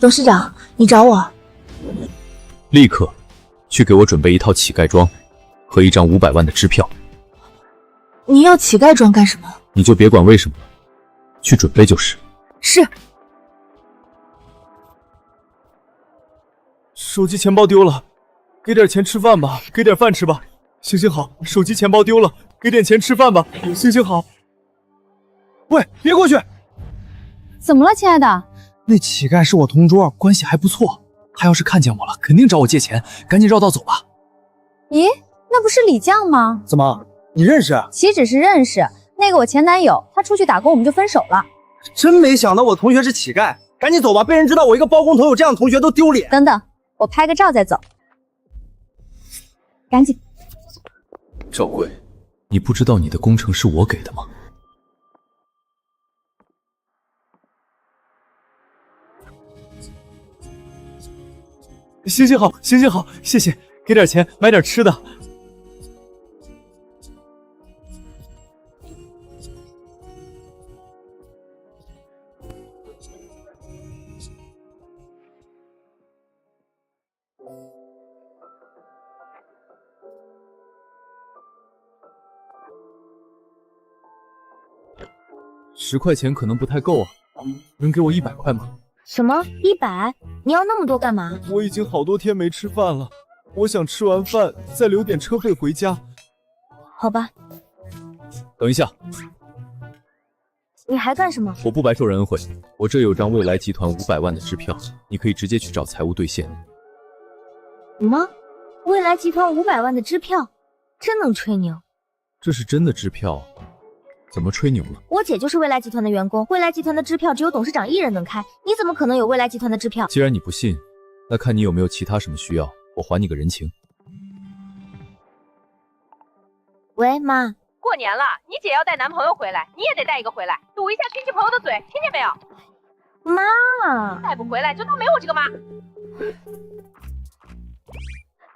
董事长，你找我？立刻去给我准备一套乞丐装和一张500万的支票。你要乞丐装干什么？你就别管为什么了，去准备就是。是。手机钱包丢了，给点钱吃饭吧，给点饭吃吧。行行好，手机钱包丢了，给点钱吃饭吧。行行好。喂，别过去！怎么了，亲爱的？那乞丐是我同桌，关系还不错。他要是看见我了，肯定找我借钱，赶紧绕道走吧。咦，那不是李将吗？怎么，你认识？岂止是认识，那个我前男友，他出去打工我们就分手了。真没想到我同学是乞丐，赶紧走吧，被人知道我一个包工头有这样的同学都丢脸。等等，我拍个照再走。赶紧。赵贵，你不知道你的工程是我给的吗？行行好，行行好，谢谢，给点钱买点吃的。10块钱可能不太够啊，能给我100块吗？什么100？你要那么多干嘛？我已经好多天没吃饭了，我想吃完饭再留点车费回家。好吧。等一下，你还干什么？我不白受人恩惠，我这有张未来集团500万的支票，你可以直接去找财务兑现。什么？未来集团500万的支票？真能吹牛？这是真的支票，怎么吹牛了？我姐就是未来集团的员工，未来集团的支票只有董事长1人能开，你怎么可能有未来集团的支票？既然你不信，那看你有没有其他什么需要，我还你个人情。喂，妈。过年了，你姐要带男朋友回来，你也得带一个回来，堵一下亲戚朋友的嘴，听见没有？妈，带不回来就当没我这个妈。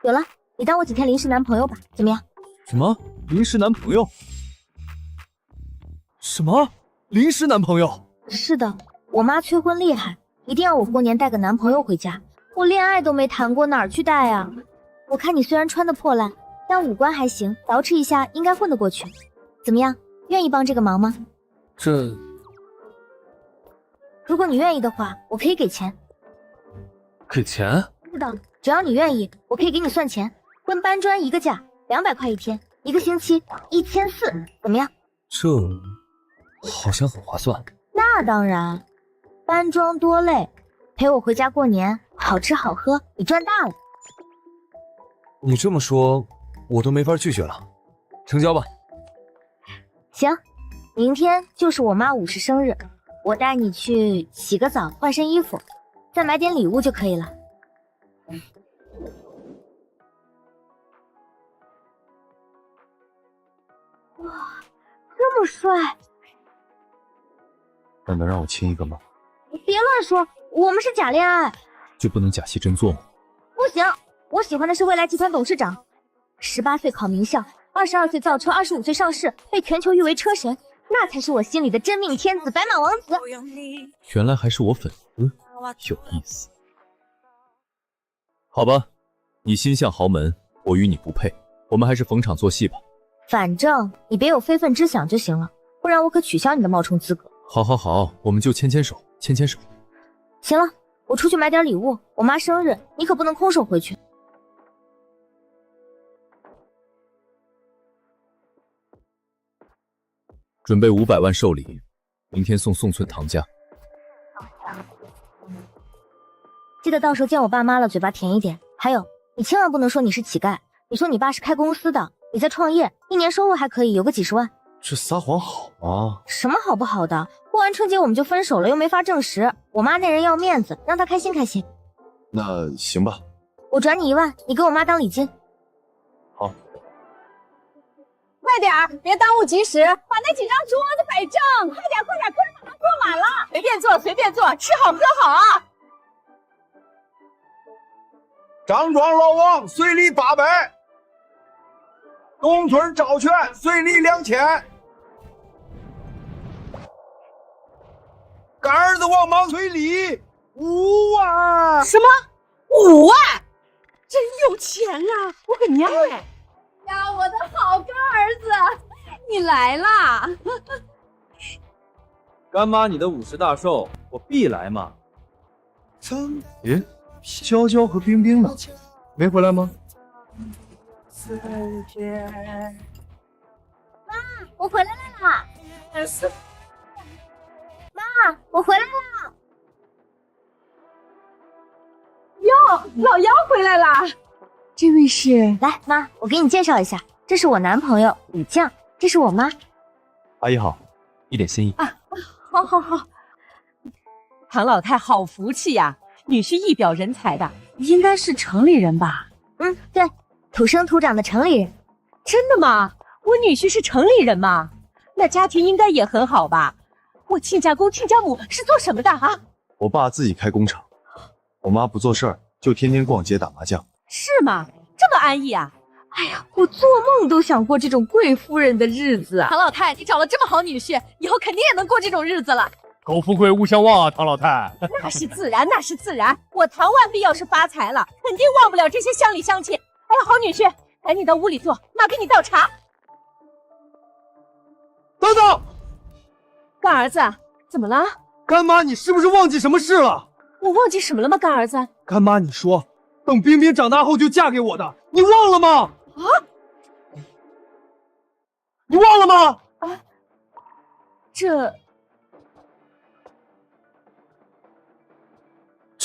有了，你当我几天临时男朋友吧，怎么样？什么？临时男朋友？什么？临时男朋友？是的，我妈催婚厉害，一定要我过年带个男朋友回家。我恋爱都没谈过，哪儿去带啊？我看你虽然穿得破烂，但五官还行，捯饬一下应该混得过去。怎么样，愿意帮这个忙吗？这……如果你愿意的话，我可以给钱。给钱？是的，只要你愿意，我可以给你算钱。跟搬砖一个价，200块一天，1个星期1400，怎么样？这好像很划算。那当然，搬砖多累，陪我回家过年，好吃好喝，你赚大了。你这么说，我都没法拒绝了，成交吧。行，明天就是我妈50生日，我带你去洗个澡，换身衣服，再买点礼物就可以了。哇，这么帅！那能让我亲一个吗？别乱说，我们是假恋爱。就不能假戏真做吗？不行，我喜欢的是未来集团董事长。18岁考名校，22岁造车，25岁上市，被全球誉为车神，那才是我心里的真命天子，白马王子。原来还是我粉丝，有意思。好吧，你心向豪门，我与你不配，我们还是逢场作戏吧。反正你别有非分之想就行了，不然我可取消你的冒充资格。好好好，我们就牵牵手，牵牵手。行了，我出去买点礼物，我妈生日，你可不能空手回去。准备500万寿礼，明天送宋村唐家。记得到时候见我爸妈了，嘴巴甜一点。还有，你千万不能说你是乞丐，你说你爸是开公司的，你在创业，一年收入还可以，有个几十万。这撒谎好吗？什么好不好的？过完春节我们就分手了，又没法证实。我妈那人要面子，让她开心开心。那行吧，我转你1万，你给我妈当礼金。好。快点儿，别耽误集时，把那几张桌子摆正，快点快点，客人马上坐满了。随便坐随便坐，吃好喝好啊。张庄老王随礼800，东村赵全随礼2000，干儿子王莽随礼5万。什么？5万？真有钱啊！我个娘哎！呀，我的好干儿子，你来啦！干妈，你的50大寿，我必来嘛。咦，娇娇和冰冰呢？没回来吗？妈，我回来啦！妈，我回来啦！哟，老幺回来啦！这位是？来，妈，我给你介绍一下，这是我男朋友李绛，这是我妈。阿姨好，一点心意。好好好。唐老太好福气呀，女婿一表人才的，应该是城里人吧？嗯，对，土生土长的城里人。真的吗？我女婿是城里人吗？那家庭应该也很好吧？我亲家公亲家母是做什么的啊？我爸自己开工厂，我妈不做事儿，就天天逛街打麻将。是吗？这么安逸啊？哎呀，我做梦都想过这种贵夫人的日子啊！唐老太，你找了这么好女婿，以后肯定也能过这种日子了。苟富贵勿相忘啊，唐老太。那是自然，那是自然。我唐万碧要是发财了，肯定忘不了这些乡里乡亲。哎呀，好女婿，赶紧到屋里坐，妈给你倒茶。等等，干儿子，怎么了？干妈，你是不是忘记什么事了？我忘记什么了吗？干儿子，干妈，你说等冰冰长大后就嫁给我的，你忘了吗？啊？你忘了吗？啊？这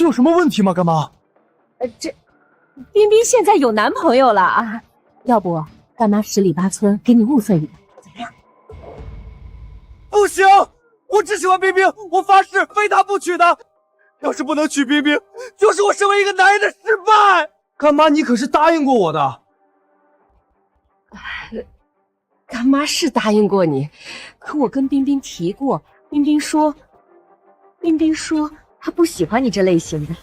有什么问题吗？干妈？这冰冰现在有男朋友了啊！要不干妈10里8村给你物色一个，怎么样？不行，我只喜欢冰冰，我发誓非她不娶的。要是不能娶冰冰，就是我身为一个男人的失败。干妈，你可是答应过我的。干妈是答应过你，可我跟冰冰提过，冰冰说她不喜欢你这类型的。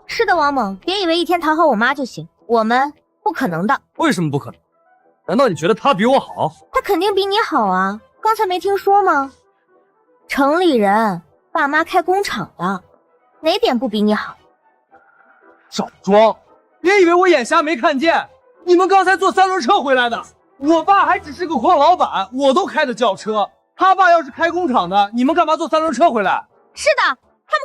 是的，王猛，别以为一天讨好我妈就行，我们不可能的。为什么不可能？难道你觉得她比我好？她肯定比你好啊，刚才没听说吗？城里人，爸妈开工厂的，哪点不比你好？少装！别以为我眼瞎没看见，你们刚才坐3轮车回来的。我爸还只是个矿老板，我都开的轿车。他爸要是开工厂的，你们干嘛坐3轮车回来？是的，他们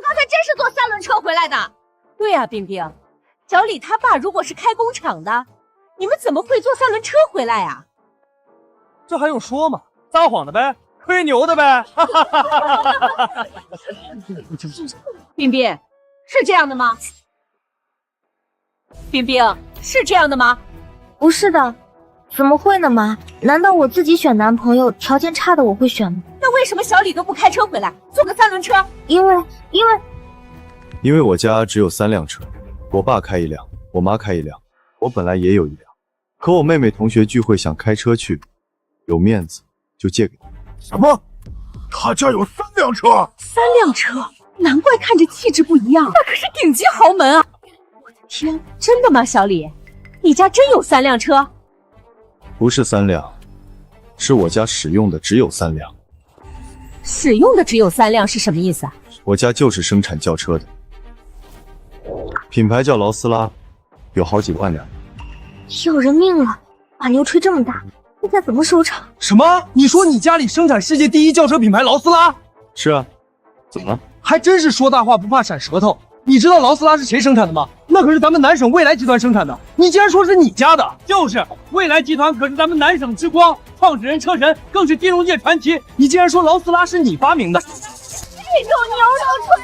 刚才真是坐3轮车回来的。对呀，冰冰，小李他爸如果是开工厂的，你们怎么会坐3轮车回来呀？这还用说吗？撒谎的呗，吹牛的呗。冰冰，是这样的吗？冰冰，是这样的吗？不是的，怎么会呢，妈？难道我自己选男朋友条件差的我会选吗？那为什么小李都不开车回来，坐个3轮车？因为我家只有3辆车，我爸开1辆，我妈开1辆，我本来也有1辆，可我妹妹同学聚会想开车去，有面子就借给她。什么？他家有3辆车？3辆车，难怪看着气质不一样，那可是顶级豪门啊！我的天，真的吗？小李，你家真有3辆车？不是3辆，是我家使用的只有3辆。使用的只有3辆是什么意思啊？我家就是生产轿车的，品牌叫劳斯拉，有好几万辆。要人命了！把牛吹这么大，现在怎么收场？什么？你说你家里生产世界第1轿车品牌劳斯拉？是啊，怎么了？还真是说大话不怕闪舌头。你知道劳斯拉是谁生产的吗？那可是咱们南省蔚来集团生产的。你竟然说是你家的？就是蔚来集团可是咱们南省之光，创始人车神更是金融界传奇。你竟然说劳斯拉是你发明的？这种牛肉吹，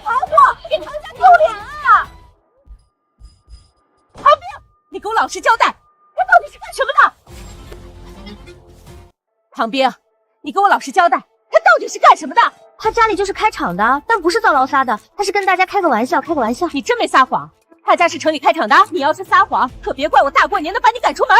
唐总，给唐家丢脸啊！唐兵，你给我老实交代，他到底是干什么的？唐兵，你给我老实交代，他到底是干什么的？他家里就是开厂的，但不是造劳斯拉的，他是跟大家开个玩笑，开个玩笑。你真没撒谎，他家是城里开厂的，你要是撒谎，可别怪我大过年的把你赶出门。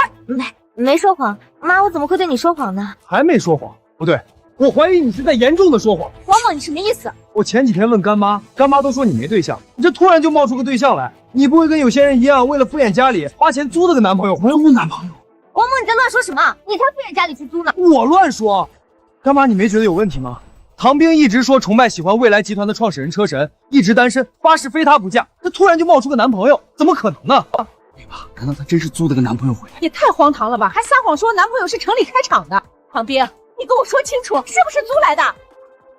没说谎，妈，我怎么会对你说谎呢？还没说谎，不对，我怀疑你是在严重的说谎。王猛，你什么意思？我前几天问干妈，干妈都说你没对象，你这突然就冒出个对象来，你不会跟有些人一样，为了敷衍家里花钱租了个男朋友？我有男朋友。王母，你在乱说什么？你才敷衍家里去租呢！我乱说。干妈，你没觉得有问题吗？唐冰一直说崇拜喜欢未来集团的创始人车神，一直单身，发誓非他不嫁。这突然就冒出个男朋友，怎么可能呢？对吧？难道她真是租了个男朋友回来？也太荒唐了吧！还撒谎说男朋友是城里开厂的。唐冰，你跟我说清楚，是不是租来的？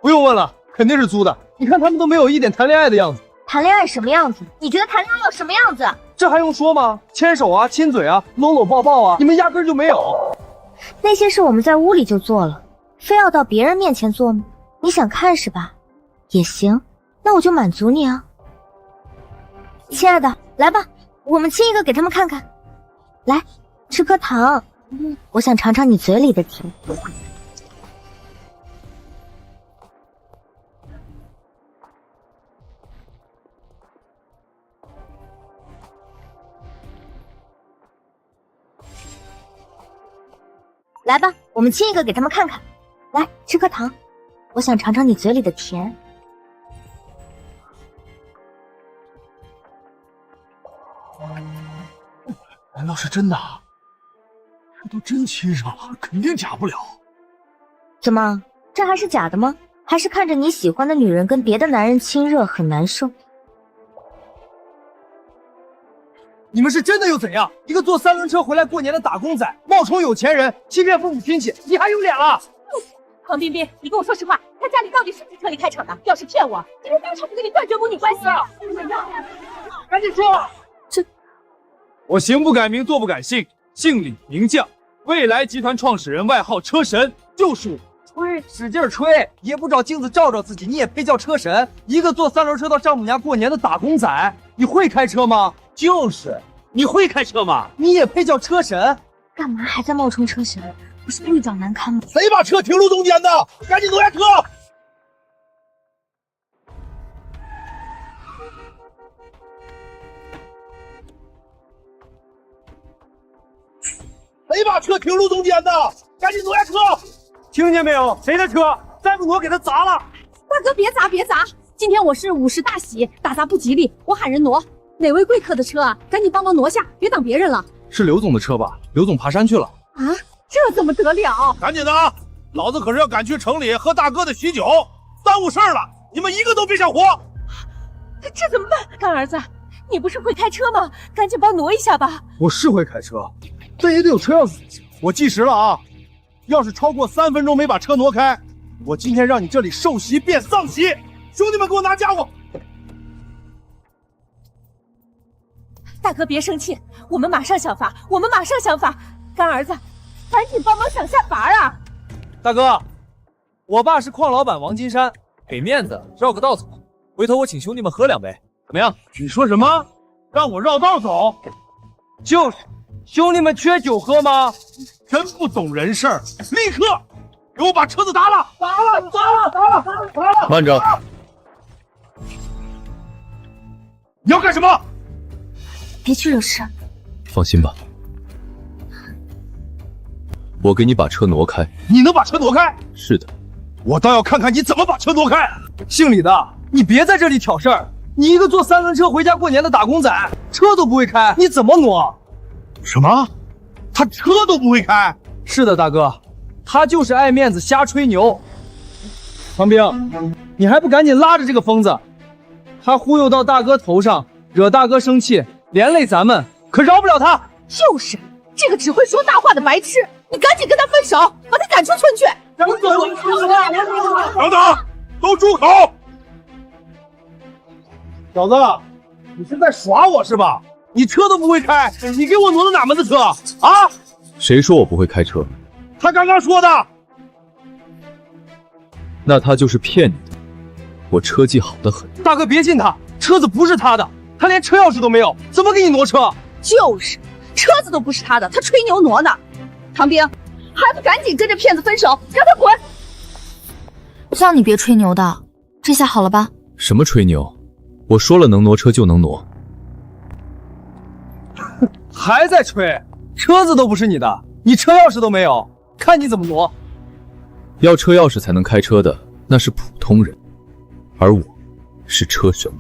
不用问了，肯定是租的。你看他们都没有一点谈恋爱的样子。谈恋爱什么样子？你觉得谈恋爱要什么样子？这还用说吗？牵手啊，亲嘴啊，搂搂抱抱啊，你们压根就没有。那些事我们在屋里就做了，非要到别人面前做吗？你想看是吧？也行，那我就满足你啊。亲爱的，来吧，我们亲一个给他们看看。来，吃颗糖，我想尝尝你嘴里的甜。来吧，我们亲一个给他们看看。来，吃颗糖，我想尝尝你嘴里的甜。难道是真的？这都真亲上了，肯定假不了。怎么，这还是假的吗？还是看着你喜欢的女人跟别的男人亲热很难受？你们是真的又怎样？一个坐三轮车回来过年的打工仔，冒充有钱人，欺骗父母亲戚，你还有脸了？黄彬彬，你跟我说实话，他家里到底是不是城里开厂的？要是骗我，今天当场就跟你断绝母女关系了。赶紧说！我行不改名，坐不改姓，姓李名将，未来集团创始人，外号车神，就是我。吹，使劲吹，也不找镜子照照自己，你也配叫车神？一个坐三轮车到丈母家过年的打工仔，你会开车吗？就是，你会开车吗？你也配叫车神？干嘛还在冒充车神？不是绿长难堪吗？谁把车停路中间的？赶紧挪下车！谁把车停路中间的？赶紧挪下车！听见没有？谁的车？再不挪，给他砸了！大哥，别砸，别砸！今天我是50大喜，打砸不吉利，我喊人挪。哪位贵客的车啊？赶紧帮忙挪下，别挡别人了。是刘总的车吧？刘总爬山去了。啊，这怎么得了？赶紧的啊！老子可是要赶去城里喝大哥的喜酒，耽误事儿了，你们一个都别想活！这怎么办？干儿子，你不是会开车吗？赶紧帮挪一下吧。我是会开车，但也得有车钥匙。我计时了啊！要是超过3分钟没把车挪开，我今天让你这里受袭变丧袭！兄弟们，给我拿家伙！大哥别生气，我们马上想法，我们马上想法。干儿子，赶紧帮忙想下法啊！大哥，我爸是矿老板王金山，给面子绕个道走，回头我请兄弟们喝2杯，怎么样？你说什么？让我绕道走？就是，兄弟们缺酒喝吗？真不懂人事儿！立刻给我把车子砸了！砸了！慢着！你要干什么？别去惹事。放心吧，我给你把车挪开。你能把车挪开？是的，我倒要看看你怎么把车挪开！姓李的，你别在这里挑事儿！你一个坐3轮车回家过年的打工仔，车都不会开，你怎么挪？什么？他车都不会开？是的，大哥，他就是爱面子瞎吹牛。唐兵，你还不赶紧拉着这个疯子，他忽悠到大哥头上，惹大哥生气，连累咱们，可饶不了他。就是这个只会说大话的白痴，你赶紧跟他分手，把他赶出村去。等等，都住口！小子，你是在耍我是吧？你车都不会开，你给我挪的哪门子车啊？谁说我不会开车？他刚刚说的。那他就是骗你的。我车技好得很。大哥别信他，车子不是他的，他连车钥匙都没有，怎么给你挪车？就是，车子都不是他的，他吹牛挪呢。唐兵，还不赶紧跟这骗子分手，让他滚！叫你别吹牛的，这下好了吧？什么吹牛？我说了能挪车就能挪。还在吹？车子都不是你的，你车钥匙都没有，看你怎么挪。要车钥匙才能开车的，那是普通人。而我是车神。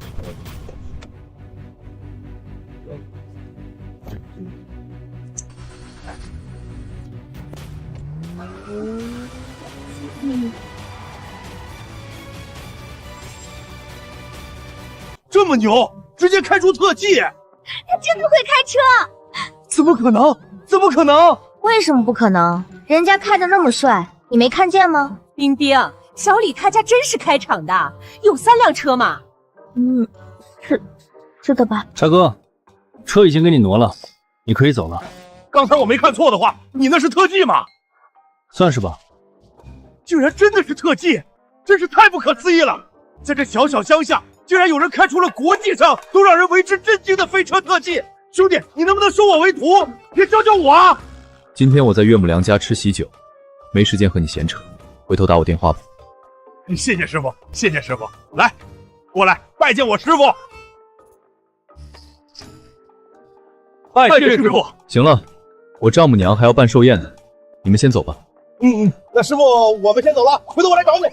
这么牛，直接开出特技！他真的会开车？怎么可能？怎么可能？为什么不可能？人家开的那么帅，你没看见吗？冰冰，小李他家真是开厂的，有3辆车吗？是的吧？柴哥，车已经给你挪了，你可以走了。刚才我没看错的话，你那是特技吗？算是吧。居然真的是特技，真是太不可思议了！在这小小乡下，竟然有人开出了国际上都让人为之震惊的飞车特技！兄弟，你能不能收我为徒？别教教我啊！今天我在岳母娘家吃喜酒，没时间和你闲扯，回头打我电话吧。谢谢师傅，谢谢师傅。来，过来拜见我师傅。拜谢师傅。行了，我丈母娘还要办寿宴呢，你们先走吧。那师傅，我们先走了，回头我来找你。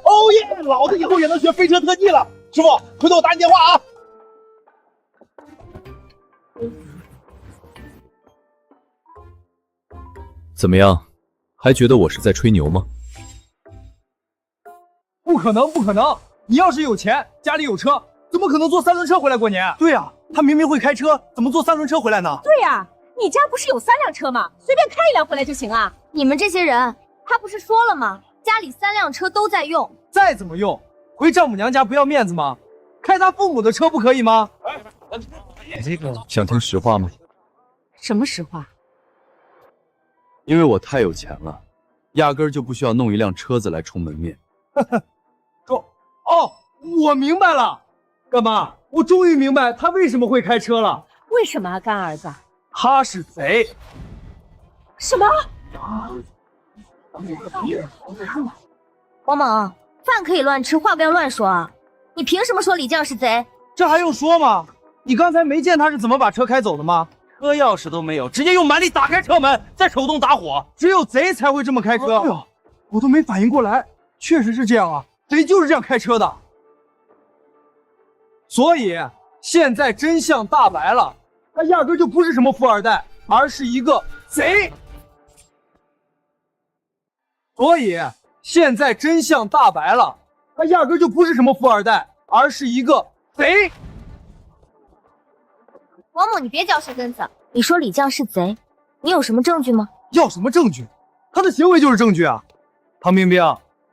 哦耶，老子以后也能学飞车特技了。师傅，回头我打你电话啊。怎么样，还觉得我是在吹牛吗？不可能，不可能！你要是有钱，家里有车，怎么可能坐3轮车回来过年？对啊，他明明会开车，怎么坐3轮车回来呢？对呀，你家不是有3辆车吗？随便开1辆回来就行啊。你们这些人，他不是说了吗？家里3辆车都在用，再怎么用，回丈母娘家不要面子吗？开他父母的车不可以吗？想听实话吗？什么实话？因为我太有钱了，压根儿就不需要弄一辆车子来充门面。我明白了，干妈，我终于明白他为什么会开车了。为什么啊，干儿子？他是贼。什么？王猛，饭可以乱吃，话不要乱说啊！你凭什么说李将是贼？这还用说吗？你刚才没见他是怎么把车开走的吗？车钥匙都没有，直接用蛮力打开车门，再手动打火。只有贼才会这么开车。对啊，我都没反应过来，确实是这样啊，贼就是这样开车的。所以现在真相大白了，他压根就不是什么富二代，而是一个贼。所以现在真相大白了，他压根就不是什么富二代，而是一个贼。王某，你别嚼舌根子。你说李将是贼，你有什么证据吗？要什么证据？他的行为就是证据啊！唐冰冰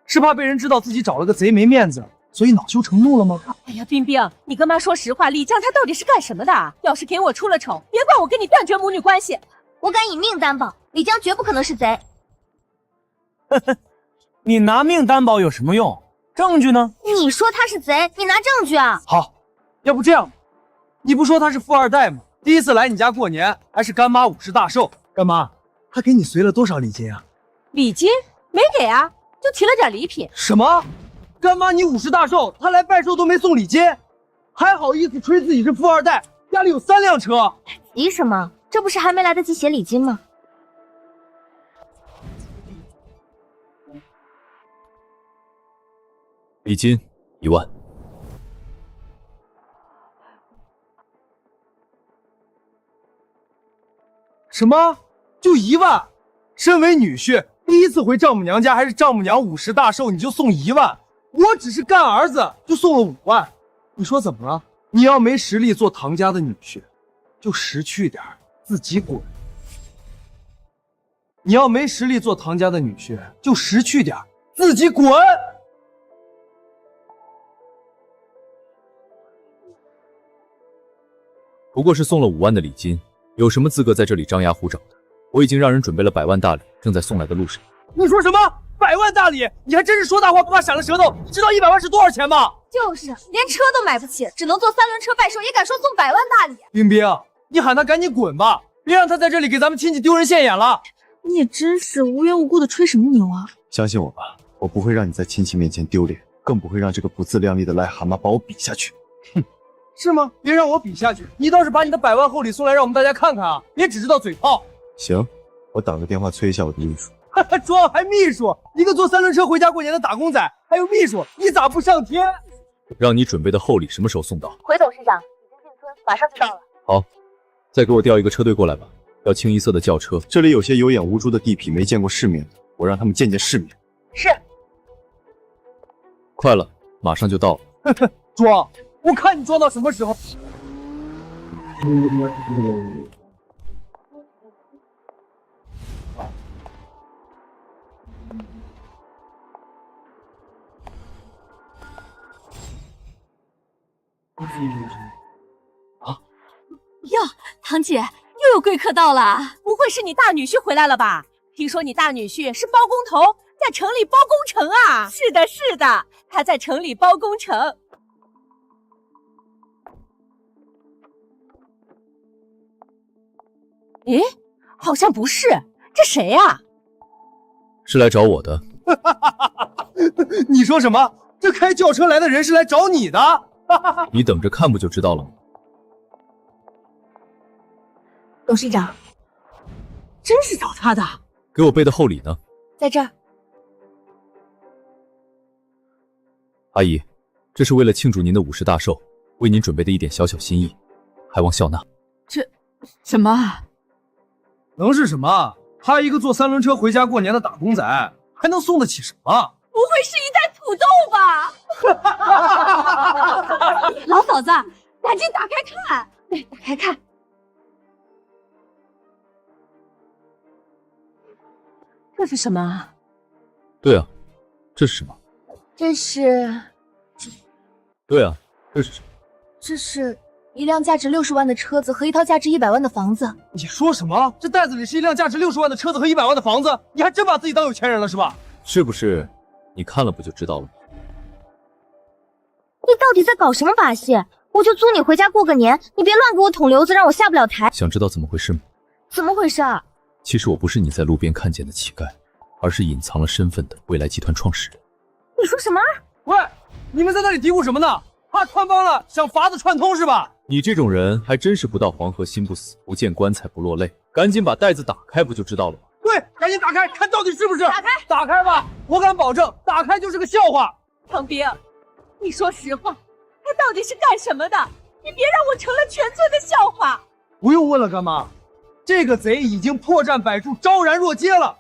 是怕被人知道自己找了个贼没面子，所以恼羞成怒了吗？哎呀，冰冰，你跟妈说实话，李将他到底是干什么的？要是给我出了丑，别怪我跟你断绝母女关系。我敢以命担保，李将绝不可能是贼。你拿命担保有什么用？证据呢？你说他是贼，你拿证据啊？好，要不这样，你不说他是富二代吗？第一次来你家过年，还是干妈50大寿。干妈，他给你随了多少礼金啊？礼金没给啊，就提了点礼品。什么？干妈你50大寿，他来拜寿都没送礼金，还好意思吹自己是富二代，家里有3辆车。急什么？这不是还没来得及写礼金吗？礼金1万。什么？就1万？身为女婿，第一次回丈母娘家，还是丈母娘50大寿，你就送1万？我只是干儿子，就送了5万。你说怎么了？你要没实力做唐家的女婿，就识趣点，自己滚。你要没实力做唐家的女婿，就识趣点，自己滚。不过是送了5万的礼金，有什么资格在这里张牙舞爪的？我已经让人准备了100万大礼，正在送来的路上。你说什么？100万大礼？你还真是说大话不怕闪了舌头！你知道100万是多少钱吗？就是连车都买不起，只能坐3轮车拜寿，也敢说送100万大礼？冰冰，你喊他赶紧滚吧，别让他在这里给咱们亲戚丢人现眼了。你也真是无缘无故的吹什么牛啊！相信我吧，我不会让你在亲戚面前丢脸，更不会让这个不自量力的癞蛤蟆把我比下去。哼，是吗？别让我比下去，你倒是把你的100万厚礼送来，让我们大家看看啊！别只知道嘴炮。行，我打个电话催一下我的秘书。哈哈，装还秘书？一个坐3轮车回家过年的打工仔，还有秘书，你咋不上天？让你准备的厚礼什么时候送到？回董事长，已经进村，马上就到了。好，再给我调一个车队过来吧，要清一色的轿车。这里有些有眼无珠的地痞没见过世面的，我让他们见见世面。是。快了，马上就到了。装，我看你装到什么时候。哟，堂姐，又有贵客到了，不会是你大女婿回来了吧？听说你大女婿是包工头，在城里包工程啊？是的，是的，他在城里包工程。诶，好像不是，这谁呀？是来找我的。你说什么？这开轿车来的人是来找你的？你等着看不就知道了吗？董事长，真是找他的。给我备的厚礼呢？在这儿。阿姨，这是为了庆祝您的50大寿，为您准备的一点小小心意，还望笑纳。这什么？能是什么？他一个坐3轮车回家过年的打工仔，还能送得起什么？不会是一袋土豆吧？老嫂子，赶紧打开看！来，打开看。这是什么？对啊，这是什么？这是对啊，这是什么？这是一辆价值60万的车子和一套价值100万的房子。你说什么？这袋子里是一辆价值60万的车子和100万的房子？你还真把自己当有钱人了是吧？是不是？你看了不就知道了？你到底在搞什么把戏？我就租你回家过个年，你别乱给我捅娄子，让我下不了台。想知道怎么回事吗？怎么回事？其实我不是你在路边看见的乞丐，而是隐藏了身份的未来集团创始人。你说什么？喂，你们在那里嘀咕什么呢？怕穿帮了，想法子串通是吧？你这种人还真是不到黄河心不死，不见棺材不落泪。赶紧把袋子打开不就知道了吗？对，赶紧打开，看到底是不是？打开，打开吧！我敢保证，打开就是个笑话。唐兵，你说实话，他到底是干什么的？你别让我成了全村的笑话。不用问了，干妈，这个贼已经破绽百出，昭然若揭了。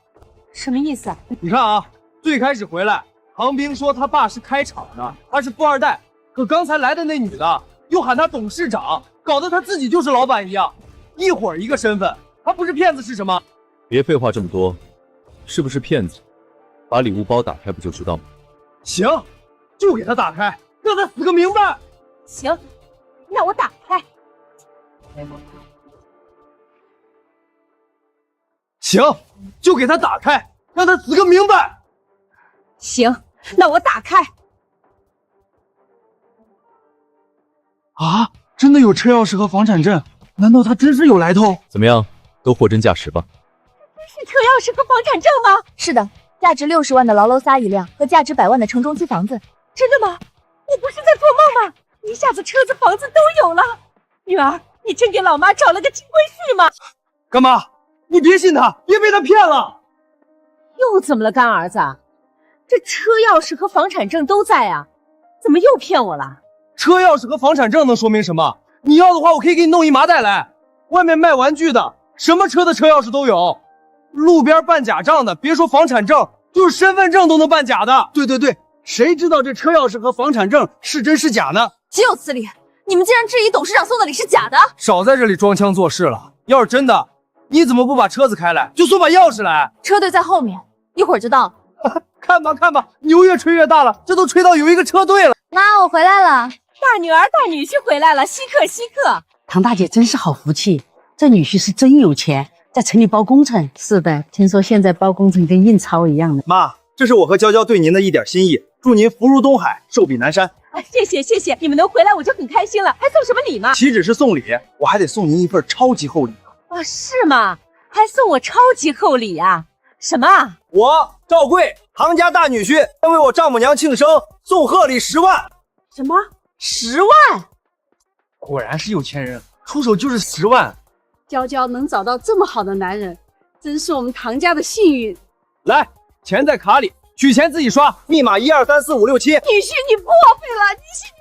什么意思啊？你看啊，最开始回来，唐兵说他爸是开厂的，他是富二代，可刚才来的那女的又喊他董事长，搞得他自己就是老板一样，一会儿一个身份，他不是骗子是什么？别废话这么多，是不是骗子？把礼物包打开不就知道吗？行，就给他打开，让他死个明白。行，那我打开。行，就给他打开，让他死个明白。行，那我打开。啊，真的有车钥匙和房产证？难道他真是有来头？怎么样，都货真价实吧？是车钥匙和房产证吗？是的，价值60万的劳斯拉一辆和价值100万的城中期房子。真的吗？我不是在做梦吧？一下子车子房子都有了。女儿，你真给老妈找了个金龟婿吗？干妈，你别信他，别被他骗了。又怎么了，干儿子？这车钥匙和房产证都在啊，怎么又骗我了？车钥匙和房产证能说明什么？你要的话，我可以给你弄一麻袋来。外面卖玩具的，什么车的车钥匙都有。路边办假账的，别说房产证，就是身份证都能办假的。对对对，谁知道这车钥匙和房产证是真是假呢？岂有此理！你们竟然质疑董事长送的礼是假的？少在这里装腔作势了。要是真的，你怎么不把车子开来，就送把钥匙来？车队在后面，一会儿就到了。看吧看吧，牛越吹越大了，这都吹到有一个车队了。妈，我回来了。大女儿大女婿回来了，稀客稀客。唐大姐真是好福气，这女婿是真有钱，在城里包工程。是的，听说现在包工程跟印钞一样的。妈，这是我和娇娇对您的一点心意，祝您福如东海，寿比南山。谢谢谢谢，你们能回来我就很开心了。还送什么礼吗？岂止是送礼，我还得送您一份超级厚礼。啊，是吗？还送我超级厚礼啊？什么啊？我赵贵，唐家大女婿，为我丈母娘庆生，送贺礼10万。什么？10万？果然是有钱人，出手就是10万。娇娇能找到这么好的男人，真是我们唐家的幸运。来，钱在卡里，取钱自己刷，密码1234567。女婿你破费了，女婿你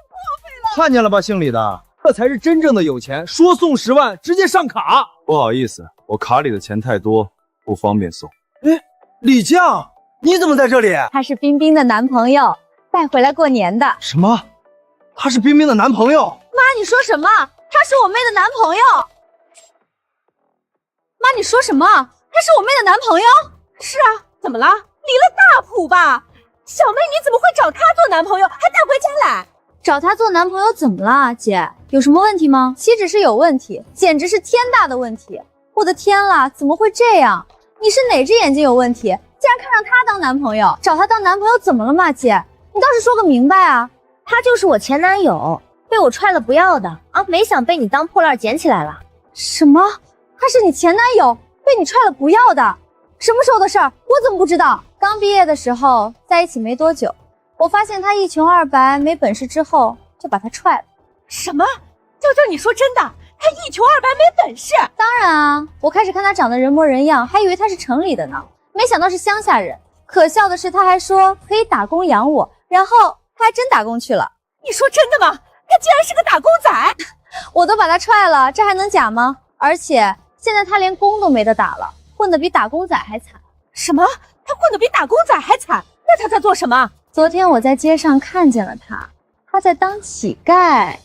看见了吧，姓李的，这才是真正的有钱，说送10万直接上卡。不好意思，我卡里的钱太多，不方便送。哎，李酱，你怎么在这里？他是冰冰的男朋友，带回来过年的。什么？他是冰冰的男朋友？妈，你说什么？他是我妹的男朋友。妈，你说什么？他是我妹的男朋友？是啊，怎么了？离了大谱吧？小妹，你怎么会找他做男朋友，还带回家来？找他做男朋友怎么了，姐？有什么问题吗？岂止是有问题，简直是天大的问题！我的天啦，怎么会这样？你是哪只眼睛有问题？竟然看上他当男朋友？找他当男朋友怎么了嘛，姐？你倒是说个明白啊！他就是我前男友，被我踹了不要的啊，没想被你当破烂捡起来了。什么？他是你前男友，被你踹了不要的？什么时候的事儿？我怎么不知道？刚毕业的时候在一起没多久，我发现他一穷二白没本事之后，就把他踹了。什么？娇娇，你说真的？他一穷二白没本事？当然啊，我开始看他长得人模人样，还以为他是城里的呢，没想到是乡下人。可笑的是，他还说可以打工养我，然后他还真打工去了。你说真的吗？他竟然是个打工仔！我都把他踹了，这还能假吗？而且现在他连工都没得打了，混得比打工仔还惨。什么？他混得比打工仔还惨？那他在做什么？昨天我在街上看见了他，他在当乞丐。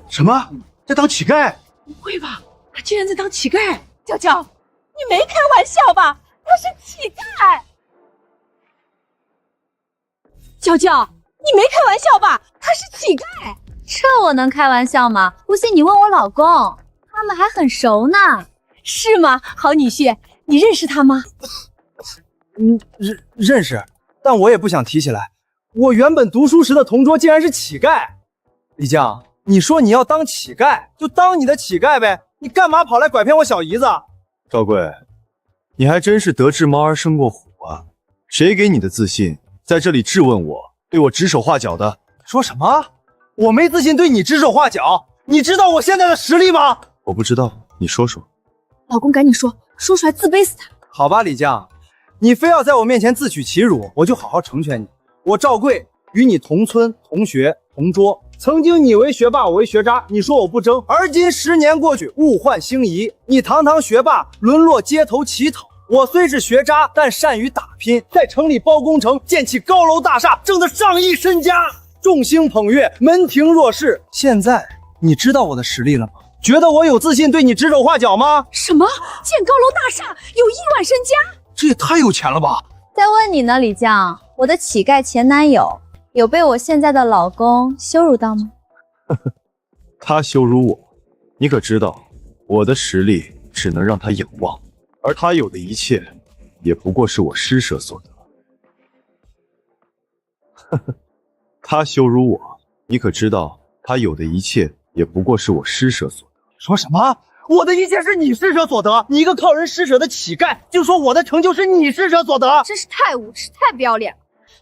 什么？在当乞丐？不会吧？他竟然在当乞丐！娇娇，你没开玩笑吧？他是乞丐！娇娇，你没开玩笑吧？他是乞丐！这我能开玩笑吗？不信你问我老公，他们还很熟呢。是吗？好女婿，你认识他吗？认识，但我也不想提起来。我原本读书时的同桌竟然是乞丐。李酱，你说你要当乞丐，就当你的乞丐呗，你干嘛跑来拐骗我小姨子？赵贵，你还真是得志猫而生过虎啊！谁给你的自信，在这里质问我，对我指手画脚的？说什么？我没自信对你指手画脚？你知道我现在的实力吗？我不知道，你说说。老公赶紧说，说出来自卑死他。好吧，李酱，你非要在我面前自取其辱，我就好好成全你。我赵贵与你同村同学同桌，曾经你为学霸，我为学渣，你说我不争。而今10年过去，物换星移，你堂堂学霸沦落街头乞讨，我虽是学渣，但善于打拼，在城里包工程，建起高楼大厦，挣得上亿身家，众星捧月，门庭若市。现在你知道我的实力了吗？觉得我有自信对你指手画脚吗？什么？建高楼大厦，有亿万身家？这也太有钱了吧！再问你呢，李酱，我的乞丐前男友有被我现在的老公羞辱到吗？他羞辱我，你可知道，我的实力只能让他仰望，而他有的一切，也不过是我施舍所得。他羞辱我，你可知道，他有的一切，也不过是我施舍所得。说什么？我的一切是你施舍所得？你一个靠人施舍的乞丐，就说我的成就是你施舍所得？真是太无耻，太不要脸了！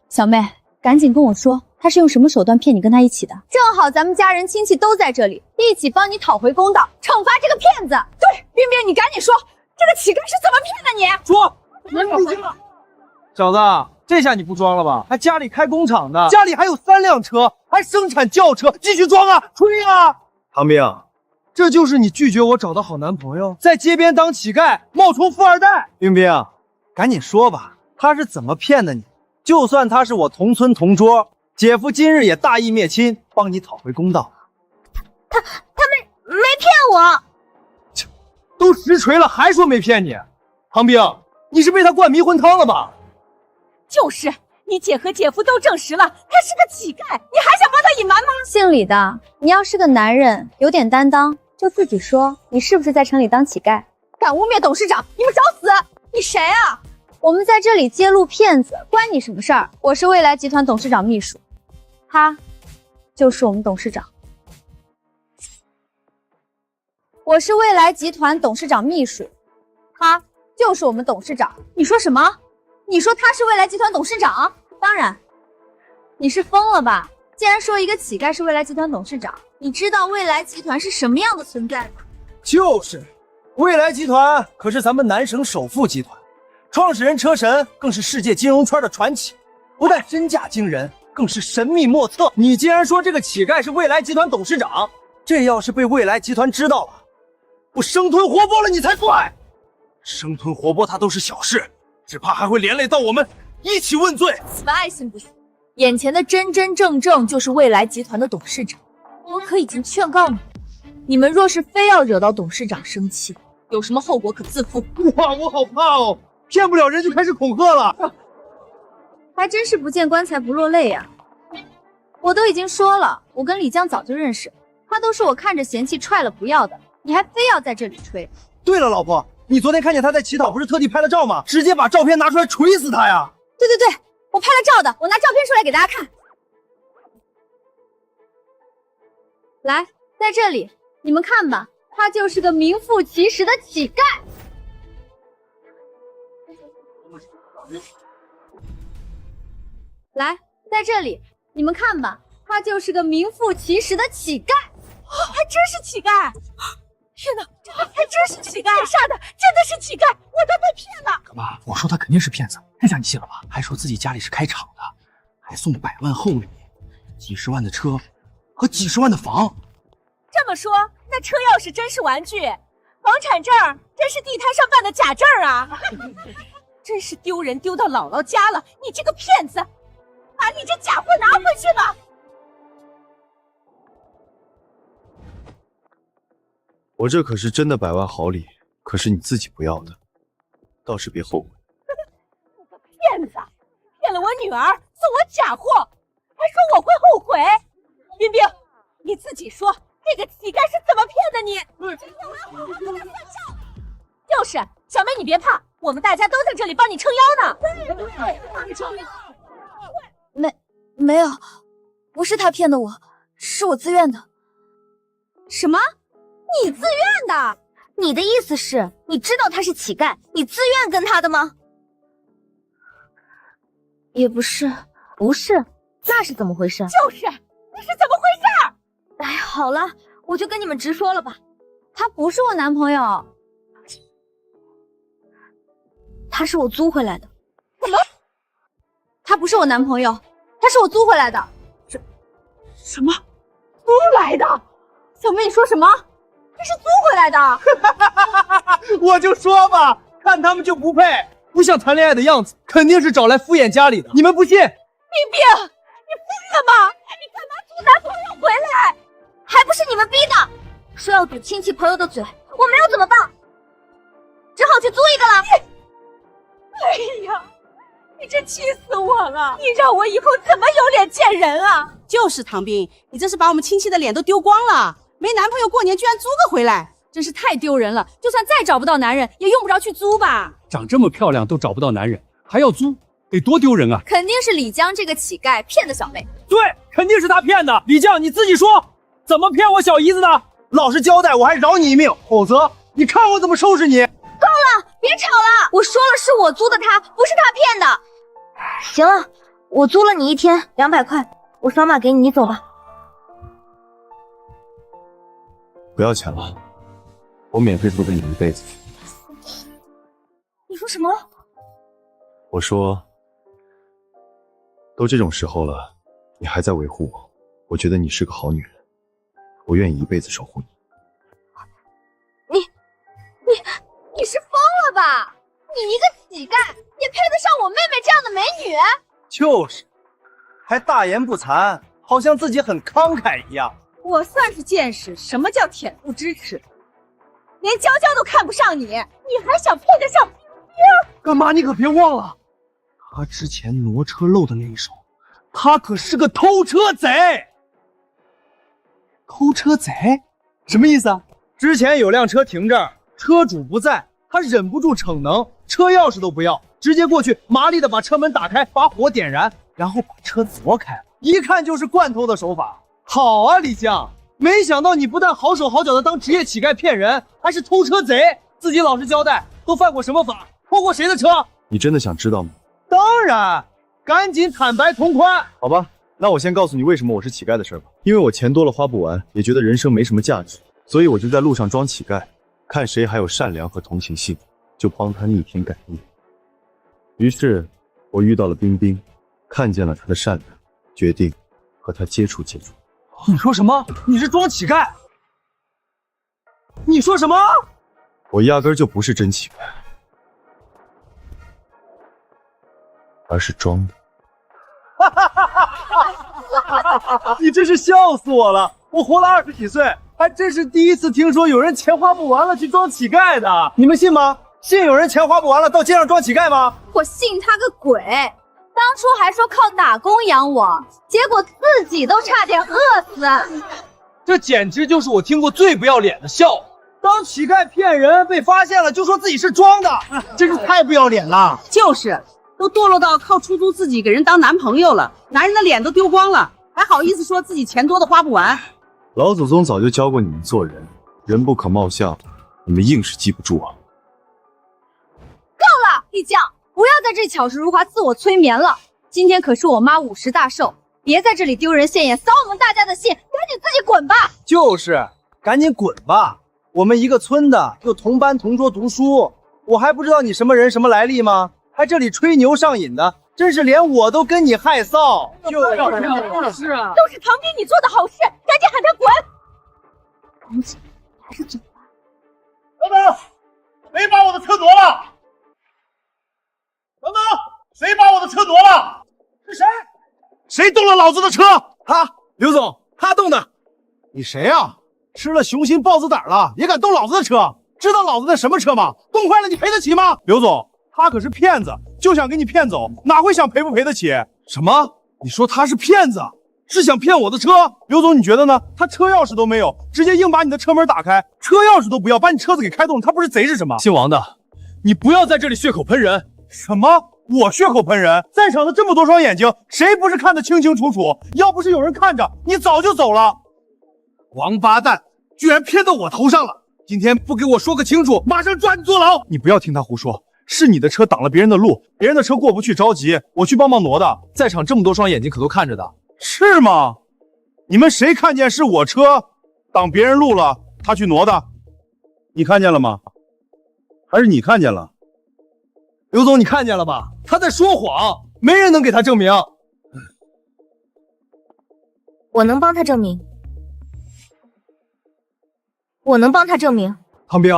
小妹，赶紧跟我说，他是用什么手段骗你跟他一起的？正好咱们家人亲戚都在这里，一起帮你讨回公道，惩罚这个骗子。对，冰冰，你赶紧说，这个乞丐是怎么骗的你？说，小子，这下你不装了吧？还家里开工厂的，家里还有3辆车，还生产轿车，继续装啊，吹啊！唐冰，这就是你拒绝我找的好男朋友，在街边当乞丐，冒充富二代。冰冰，赶紧说吧，他是怎么骗的你？就算他是我同村同桌，姐夫今日也大义灭亲，帮你讨回公道。他没骗我，都实锤了还说没骗你？唐冰，你是被他灌迷魂汤了吧？就是，你姐和姐夫都证实了，他是个乞丐，你还想帮他隐瞒吗？姓李的，你要是个男人，有点担当，就自己说，你是不是在城里当乞丐？敢污蔑董事长，你们找死！你谁啊？我们在这里揭露骗子，关你什么事儿？我是未来集团董事长秘书，他就是我们董事长。我是未来集团董事长秘书，他就是我们董事长。你说什么？你说他是未来集团董事长？当然，你是疯了吧？竟然说一个乞丐是未来集团董事长？你知道未来集团是什么样的存在吗？就是，未来集团可是咱们南省首富集团，创始人车神更是世界金融圈的传奇，不但身价惊人，更是神秘莫测。你竟然说这个乞丐是未来集团董事长，这要是被未来集团知道了，我生吞活剥了你才怪！生吞活剥他都是小事，只怕还会连累到我们一起问罪。你们爱信不信？眼前的真真正正就是未来集团的董事长，我可已经劝告你，你们若是非要惹到董事长生气，有什么后果可自负。哇，我好怕哦！骗不了人就开始恐吓了，还真是不见棺材不落泪呀！我都已经说了，我跟李江早就认识，他都是我看着嫌弃踹了不要的，你还非要在这里吹。对了，老婆，你昨天看见他在乞讨，不是特地拍了照吗？直接把照片拿出来锤死他呀！对，我拍了照的，我拿照片出来给大家看。来，在这里，你们看吧，他就是个名副其实的乞丐。来，在这里，你们看吧，他就是个名副其实的乞丐。还真是乞丐！天哪，这还真是乞丐！傻的，真的是乞丐！我都被骗了！干嘛？我说他肯定是骗子，这下你信了吧？还说自己家里是开厂的，还送100万厚礼，几十万的车和几十万的房。这么说，那车钥匙真是玩具，房产证真是地摊上办的假证啊！真是丢人丢到姥姥家了！你这个骗子，把你这假货拿回去吧！我这可是真的100万好礼，可是你自己不要的，倒是别后悔。你个骗子，骗了我女儿，送我假货，还说我会后悔。冰冰，你自己说，这个乞丐是怎么骗的你？今天我要好好跟他算账。就是，小梅你别怕，我们大家都在这里帮你撑腰呢。对，帮你撑腰。没有，不是他骗的我，是我自愿的。什么？你自愿的？你的意思是，你知道他是乞丐，你自愿跟他的吗？也不是，不是，那是怎么回事？就是，那是怎么回事？哎，好了，我就跟你们直说了吧，他不是我男朋友，他是我租回来的。什么？他不是我男朋友，他是我租回来的。什么？租来的？小梅，你说什么？这是租回来的。我就说吧，看他们就不配，不像谈恋爱的样子，肯定是找来敷衍家里的。你们不信？冰冰，你疯了吗？你干嘛租男朋友回来？还不是你们逼的，说要堵亲戚朋友的嘴，我没有怎么办？只好去租一个了。哎呀，你这气死我了！你让我以后怎么有脸见人啊？就是唐冰，你这是把我们亲戚的脸都丢光了。没男朋友过年居然租个回来，真是太丢人了。就算再找不到男人，也用不着去租吧。长这么漂亮都找不到男人，还要租，得多丢人啊！肯定是李江这个乞丐骗的小妹。对，肯定是他骗的。李江，你自己说，怎么骗我小姨子的？老实交代，我还饶你一命，否则你看我怎么收拾你！够了，别吵了！我说了，是我租的他，不是他骗的。行了，我租了你1天200块，我扫码给你，你走吧。不要钱了，我免费租给你1辈子。你说什么？我说，都这种时候了，你还在维护我，我觉得你是个好女人，我愿意1辈子守护你。你是疯了吧？你一个乞丐也配得上我妹妹这样的美女？就是，还大言不惭，好像自己很慷慨一样。我算是见识什么叫恬不知耻，连娇娇都看不上你，你还想配得上冰冰？干嘛？你可别忘了，他之前挪车漏的那一手，他可是个偷车贼。偷车贼？什么意思啊？之前有辆车停这儿，车主不在，他忍不住逞能，车钥匙都不要，直接过去麻利的把车门打开，把火点燃，然后把车挪开了，一看就是惯偷的手法。好啊，李湘，没想到你不但好手好脚的当职业乞丐骗人，还是偷车贼。自己老实交代，都犯过什么法？偷过谁的车？你真的想知道吗？当然，赶紧坦白从宽。好吧，那我先告诉你为什么我是乞丐的事吧。因为我钱多了花不完，也觉得人生没什么价值，所以我就在路上装乞丐，看谁还有善良和同情心，就帮他逆天改命。于是，我遇到了冰冰，看见了她的善良，决定和他接触接触。你说什么？你是装乞丐？你说什么？我压根就不是真乞丐，而是装的。你真是笑死我了！我活了20几岁，还真是第一次听说有人钱花不完了去装乞丐的。你们信吗？信有人钱花不完了到街上装乞丐吗？我信他个鬼！当初还说靠打工养我，结果自己都差点饿死。这简直就是我听过最不要脸的笑话。当乞丐骗人被发现了，就说自己是装的，真是太不要脸了。就是，都堕落到靠出租自己给人当男朋友了，男人的脸都丢光了，还好意思说自己钱多的花不完。老祖宗早就教过你们做人，人不可貌相，你们硬是记不住啊。够了，地窖，不要在这里巧舌如滑自我催眠了。今天可是我妈50大寿，别在这里丢人现眼，扫我们大家的兴，赶紧自己滚吧。就是，赶紧滚吧。我们一个村的，又同班同桌读书，我还不知道你什么人什么来历吗？还这里吹牛上瘾的，真是连我都跟你害臊。就是啊，都是唐斌你做的好事，赶紧喊他滚。红姐，还是走吧。等等，谁把我的车挪了？等等，谁把我的车挪了？是谁？谁动了老子的车？他，刘总，他动的。你谁呀？吃了雄心豹子胆了，也敢动老子的车？知道老子的什么车吗？动坏了你赔得起吗？刘总，他可是骗子，就想给你骗走，哪会想赔不赔得起？什么？你说他是骗子，是想骗我的车？刘总，你觉得呢？他车钥匙都没有，直接硬把你的车门打开，车钥匙都不要，把你车子给开动了，他不是贼是什么？姓王的，你不要在这里血口喷人。什么？我血口喷人？在场的这么多双眼睛，谁不是看得清清楚楚？要不是有人看着，你早就走了。王八蛋，居然骗到我头上了！今天不给我说个清楚，马上抓你坐牢！你不要听他胡说，是你的车挡了别人的路，别人的车过不去着急，我去帮忙挪的。在场这么多双眼睛可都看着的，是吗？你们谁看见是我车挡别人路了，他去挪的？你看见了吗？还是你看见了？刘总，你看见了吧？他在说谎，没人能给他证明。我能帮他证明。我能帮他证明。唐冰，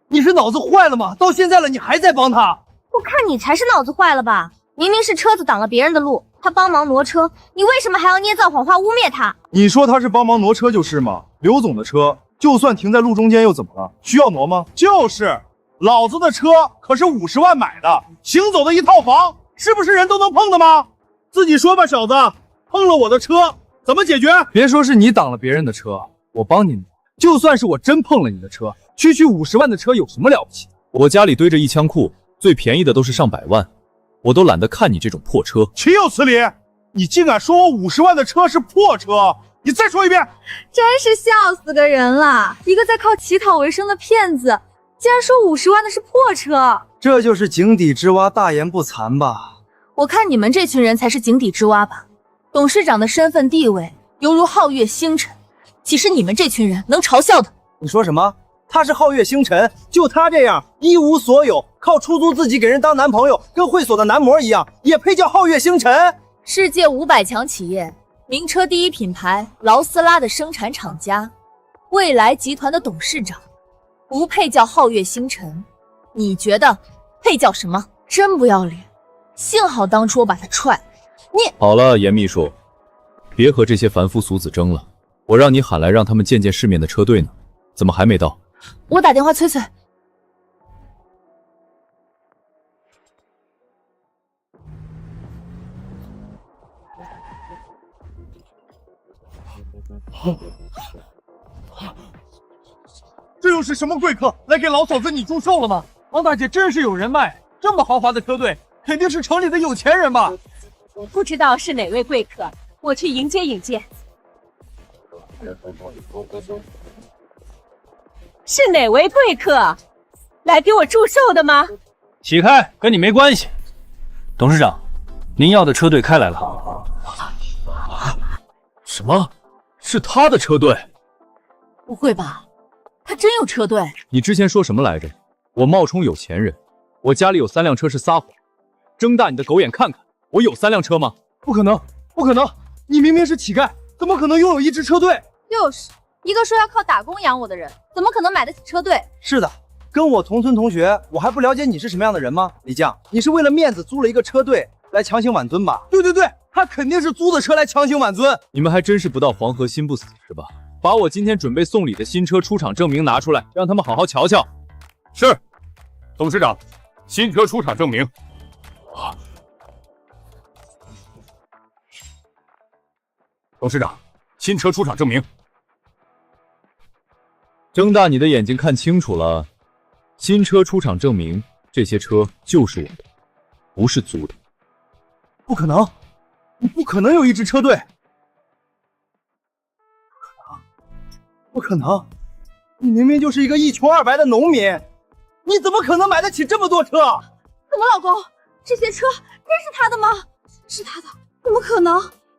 你是脑子坏了吗？到现在了，你还在帮他？我看你才是脑子坏了吧！明明是车子挡了别人的路，他帮忙挪车，你为什么还要捏造谎话污蔑他？你说他是帮忙挪车就是吗？刘总的车就算停在路中间又怎么了？需要挪吗？就是，老子的车可是50万买的，行走的一套房，是不是人都能碰的吗？自己说吧，小子，碰了我的车怎么解决？别说是你挡了别人的车，我帮你挪。就算是我真碰了你的车，区区50万的车有什么了不起？我家里堆着一枪库，最便宜的都是上百万，我都懒得看你这种破车。岂有此理！你竟敢说我50万的车是破车！你再说一遍！真是笑死个人了！一个在靠乞讨为生的骗子，竟然说50万的是破车！这就是井底之蛙大言不惭吧？我看你们这群人才是井底之蛙吧？董事长的身份地位犹如皓月星辰。岂是你们这群人能嘲笑的？你说什么？他是皓月星辰，就他这样一无所有，靠出租自己给人当男朋友，跟会所的男模一样，也配叫皓月星辰？世界500强企业，名车第一品牌劳斯拉的生产厂家，蔚来集团的董事长，不配叫皓月星辰，你觉得配叫什么？真不要脸！幸好当初我把他踹。你好了，严秘书，别和这些凡夫俗子争了。我让你喊来让他们见见世面的车队呢，怎么还没到？我打电话催催。这又是什么贵客来给老嫂子你祝寿了吗？王大姐真是有人脉，这么豪华的车队，肯定是城里的有钱人吧？不知道是哪位贵客，我去迎接迎接。是哪位贵客来给我祝寿的吗？乞丐跟你没关系。董事长，您要的车队开来了。什么？是他的车队？不会吧？他真有车队？你之前说什么来着？我冒充有钱人，我家里有3辆车是撒谎。睁大你的狗眼看看，我有3辆车吗？不可能，不可能！你明明是乞丐，怎么可能拥有一支车队？就是一个说要靠打工养我的人，怎么可能买得起车队？是的，跟我同村同学，我还不了解你是什么样的人吗？李将，你是为了面子租了一个车队来强行挽尊吧？对对对，他肯定是租的车来强行挽尊。你们还真是不到黄河心不死是吧？把我今天准备送礼的新车出厂证明拿出来，让他们好好瞧瞧。是，董事长，新车出厂证明。董事长，新车出厂证明。睁大你的眼睛看清楚了，新车出厂证明，这些车就是我的，不是租的。不可能，你不可能有一支车队。不可能，你明明就是一个一穷二白的农民，你怎么可能买得起这么多车？怎么，老公，这些车真是他的吗？是他的，怎么可能？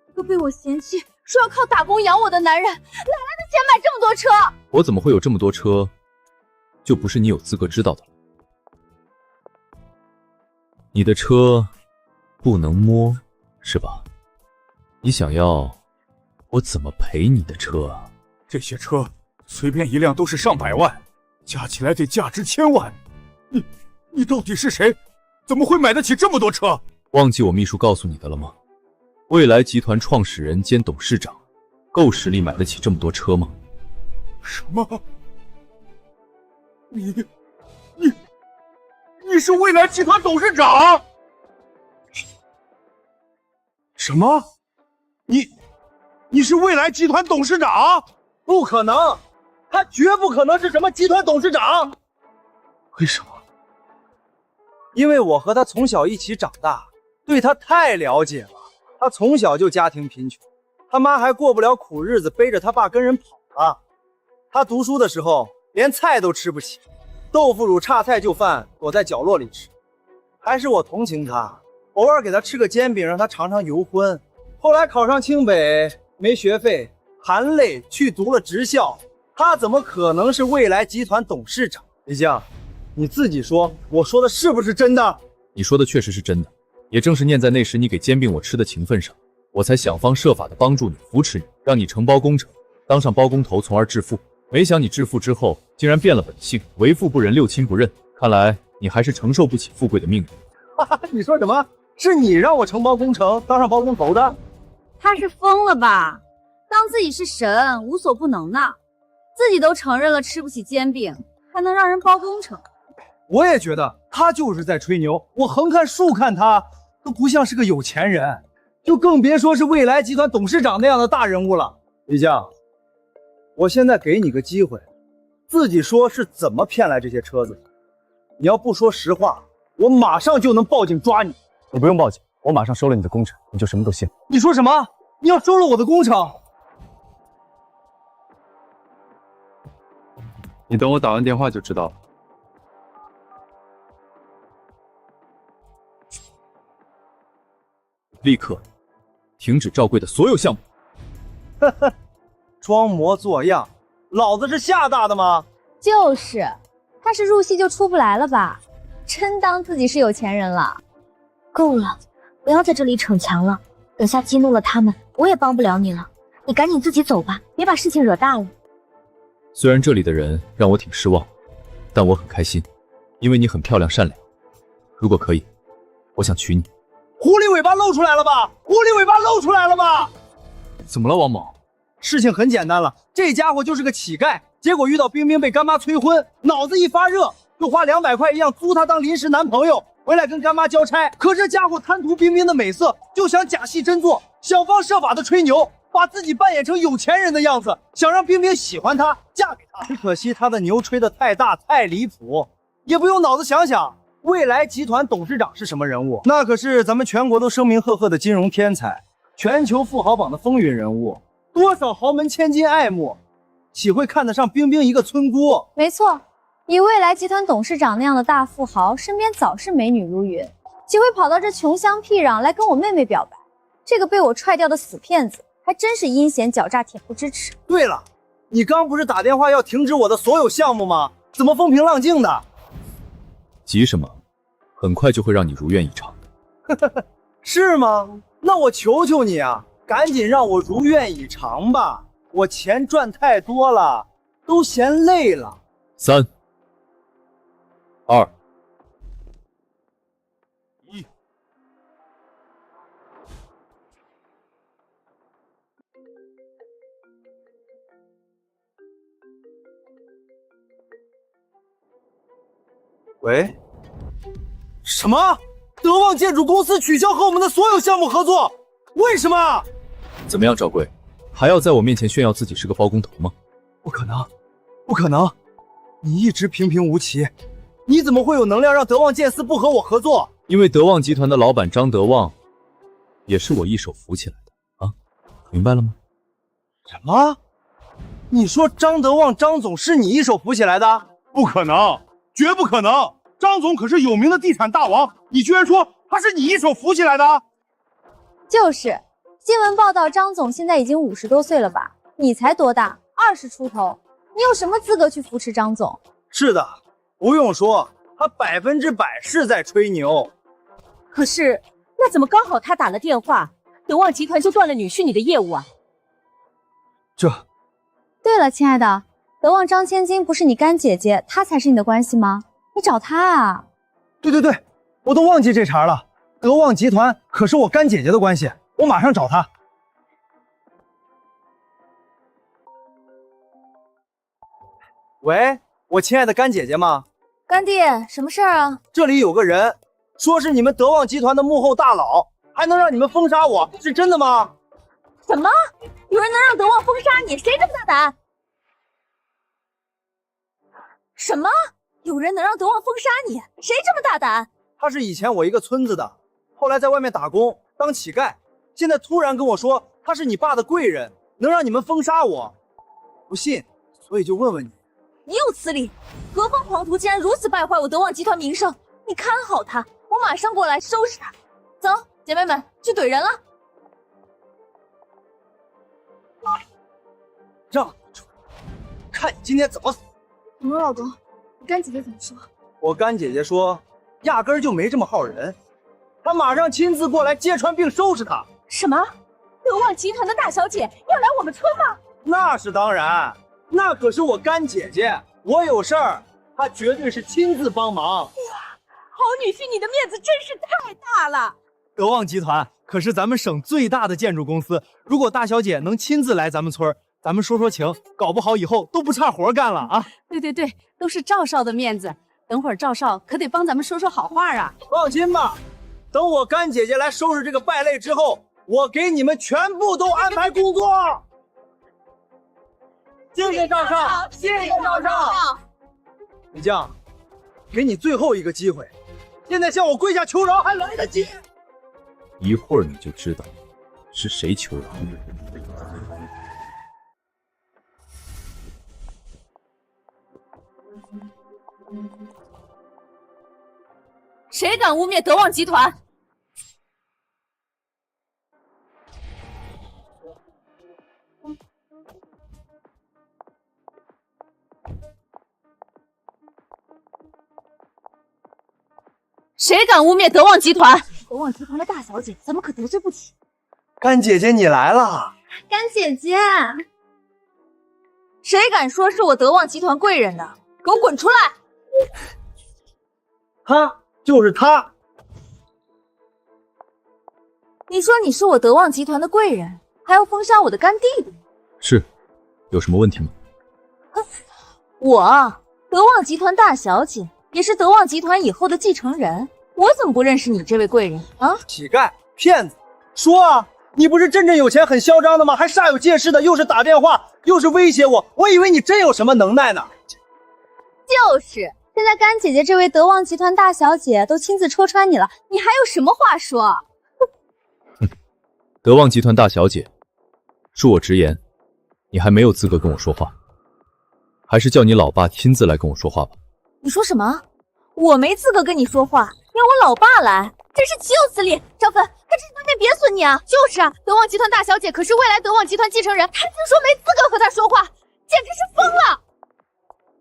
一个被我嫌弃说要靠打工养我的男人，哪来的钱买这么多车？我怎么会有这么多车，就不是你有资格知道的了。你的车不能摸，是吧？你想要我怎么赔你的车啊？这些车随便一辆都是上百万，加起来得价值千万。你到底是谁？怎么会买得起这么多车？忘记我秘书告诉你的了吗？未来集团创始人兼董事长，够实力买得起这么多车吗？什么？你是未来集团董事长？什么？你是未来集团董事长？不可能，他绝不可能是什么集团董事长。为什么？因为我和他从小一起长大，对他太了解了。他从小就家庭贫穷，他妈还过不了苦日子，背着他爸跟人跑了。他读书的时候连菜都吃不起，豆腐乳榨菜就饭，躲在角落里吃。还是我同情他，偶尔给他吃个煎饼，让他尝尝油荤。后来考上清北，没学费，含泪去读了职校。他怎么可能是未来集团董事长？李将，你自己说，我说的是不是真的？你说的确实是真的，也正是念在那时你给煎饼我吃的情分上，我才想方设法的帮助你，扶持你，让你承包工程，当上包工头，从而致富。没想你致富之后，竟然变了本性，为富不仁，六亲不认。看来你还是承受不起富贵的命运。你说什么？是你让我承包工程，当上包工头的？他是疯了吧？当自己是神，无所不能呢？自己都承认了吃不起煎饼，还能让人包工程？我也觉得他就是在吹牛。我横看竖看他都不像是个有钱人，就更别说是未来集团董事长那样的大人物了。李将，我现在给你个机会，自己说是怎么骗来这些车子的。你要不说实话，我马上就能报警抓你。你不用报警，我马上收了你的工程，你就什么都信。你说什么？你要收了我的工程？你等我打完电话就知道了。立刻停止赵贵的所有项目。呵呵，装模作样，老子是厦大的吗？就是，他是入戏就出不来了吧？真当自己是有钱人了？够了，不要在这里逞强了。等下激怒了他们，我也帮不了你了。你赶紧自己走吧，别把事情惹大了。虽然这里的人让我挺失望，但我很开心，因为你很漂亮善良。如果可以，我想娶你。狐狸尾巴露出来了吧？狐狸尾巴露出来了吧？怎么了，王某？事情很简单了，这家伙就是个乞丐，结果遇到冰冰被干妈催婚，脑子一发热，就花200块一样租她当临时男朋友，回来跟干妈交差。可这家伙贪图冰冰的美色，就想假戏真做，想方设法的吹牛，把自己扮演成有钱人的样子，想让冰冰喜欢他，嫁给他。可惜他的牛吹得太大太离谱，也不用脑子想想。未来集团董事长是什么人物？那可是咱们全国都声名赫赫的金融天才，全球富豪榜的风云人物，多少豪门千金爱慕，岂会看得上冰冰一个村姑？没错，以未来集团董事长那样的大富豪，身边早是美女如云，岂会跑到这穷乡僻壤来跟我妹妹表白？这个被我踹掉的死骗子，还真是阴险狡诈，恬不知耻。对了，你刚不是打电话要停止我的所有项目吗？怎么风平浪静的？急什么？很快就会让你如愿以偿的。是吗？那我求求你啊，赶紧让我如愿以偿吧！我钱赚太多了，都嫌累了。3、2、1。喂？什么？德旺建筑公司取消和我们的所有项目合作？为什么？怎么样，赵贵，还要在我面前炫耀自己是个包工头吗？不可能，不可能！你一直平平无奇，你怎么会有能量让德旺建司不和我合作？因为德旺集团的老板张德旺，也是我一手扶起来的啊，明白了吗？什么？你说张德旺张总是你一手扶起来的？不可能，绝不可能！张总可是有名的地产大王，你居然说他是你一手扶起来的？就是，新闻报道张总现在已经50多岁了吧？你才多大？20出头，你有什么资格去扶持张总？是的，不用说，他100%是在吹牛。可是，那怎么刚好他打了电话，德旺集团就断了女婿你的业务啊？对了，亲爱的，德旺张千金不是你干姐姐，她才是你的关系吗？你找她啊？对，我都忘记这茬了。德旺集团可是我干姐姐的关系，我马上找她。喂，我亲爱的干姐姐吗？干弟，什么事儿啊？这里有个人说是你们德旺集团的幕后大佬，还能让你们封杀我，是真的吗？什么？有人能让德旺封杀你？谁这么大胆？什么？有人能让德旺封杀你？谁这么大胆？他是以前我一个村子的，后来在外面打工当乞丐，现在突然跟我说他是你爸的贵人，能让你们封杀我。不信，所以就问问你。你有此理！何方狂徒竟然如此败坏我德旺集团名声！你看好他，我马上过来收拾他。走，姐妹们，去怼人了。让出来，看你今天怎么死！怎么，老公？你干姐姐怎么说？我干姐姐说，压根儿就没这么号人，她马上亲自过来揭穿并收拾他。什么？德旺集团的大小姐要来我们村吗？那是当然，那可是我干姐姐，我有事儿，她绝对是亲自帮忙。哇，好女婿，你的面子真是太大了！德旺集团可是咱们省最大的建筑公司，如果大小姐能亲自来咱们村，咱们说情，搞不好以后都不差活干了啊！对，都是赵少的面子，等会儿赵少可得帮咱们说说好话啊！放心吧，等我干姐姐来收拾这个败类之后，我给你们全部都安排工作。谢谢赵少，谢谢赵少。李将，给你最后一个机会，现在向我跪下求饶还来得及。一会儿你就知道是谁求饶。谁敢污蔑德旺集团？谁敢污蔑德旺集团？德旺集团的大小姐，咱们可得罪不起。干姐姐，你来了。干姐姐，谁敢说是我德旺集团贵人的，给我滚出来！他就是他。你说你是我德旺集团的贵人，还要封杀我的干弟弟？是，有什么问题吗？我德旺集团大小姐，也是德旺集团以后的继承人，我怎么不认识你这位贵人啊？乞丐、骗子，说啊！你不是真正有钱很嚣张的吗？还煞有介事的，又是打电话，又是威胁我，我以为你真有什么能耐呢。就是，现在干姐姐这位德旺集团大小姐都亲自戳穿你了，你还有什么话说？德旺集团大小姐，恕我直言，你还没有资格跟我说话，还是叫你老爸亲自来跟我说话吧。你说什么？我没资格跟你说话，要我老爸来，真是岂有此理！张芬，他这是当面贬损你啊！就是啊，德旺集团大小姐可是未来德旺集团继承人，他竟说没资格和他说话，简直是疯了！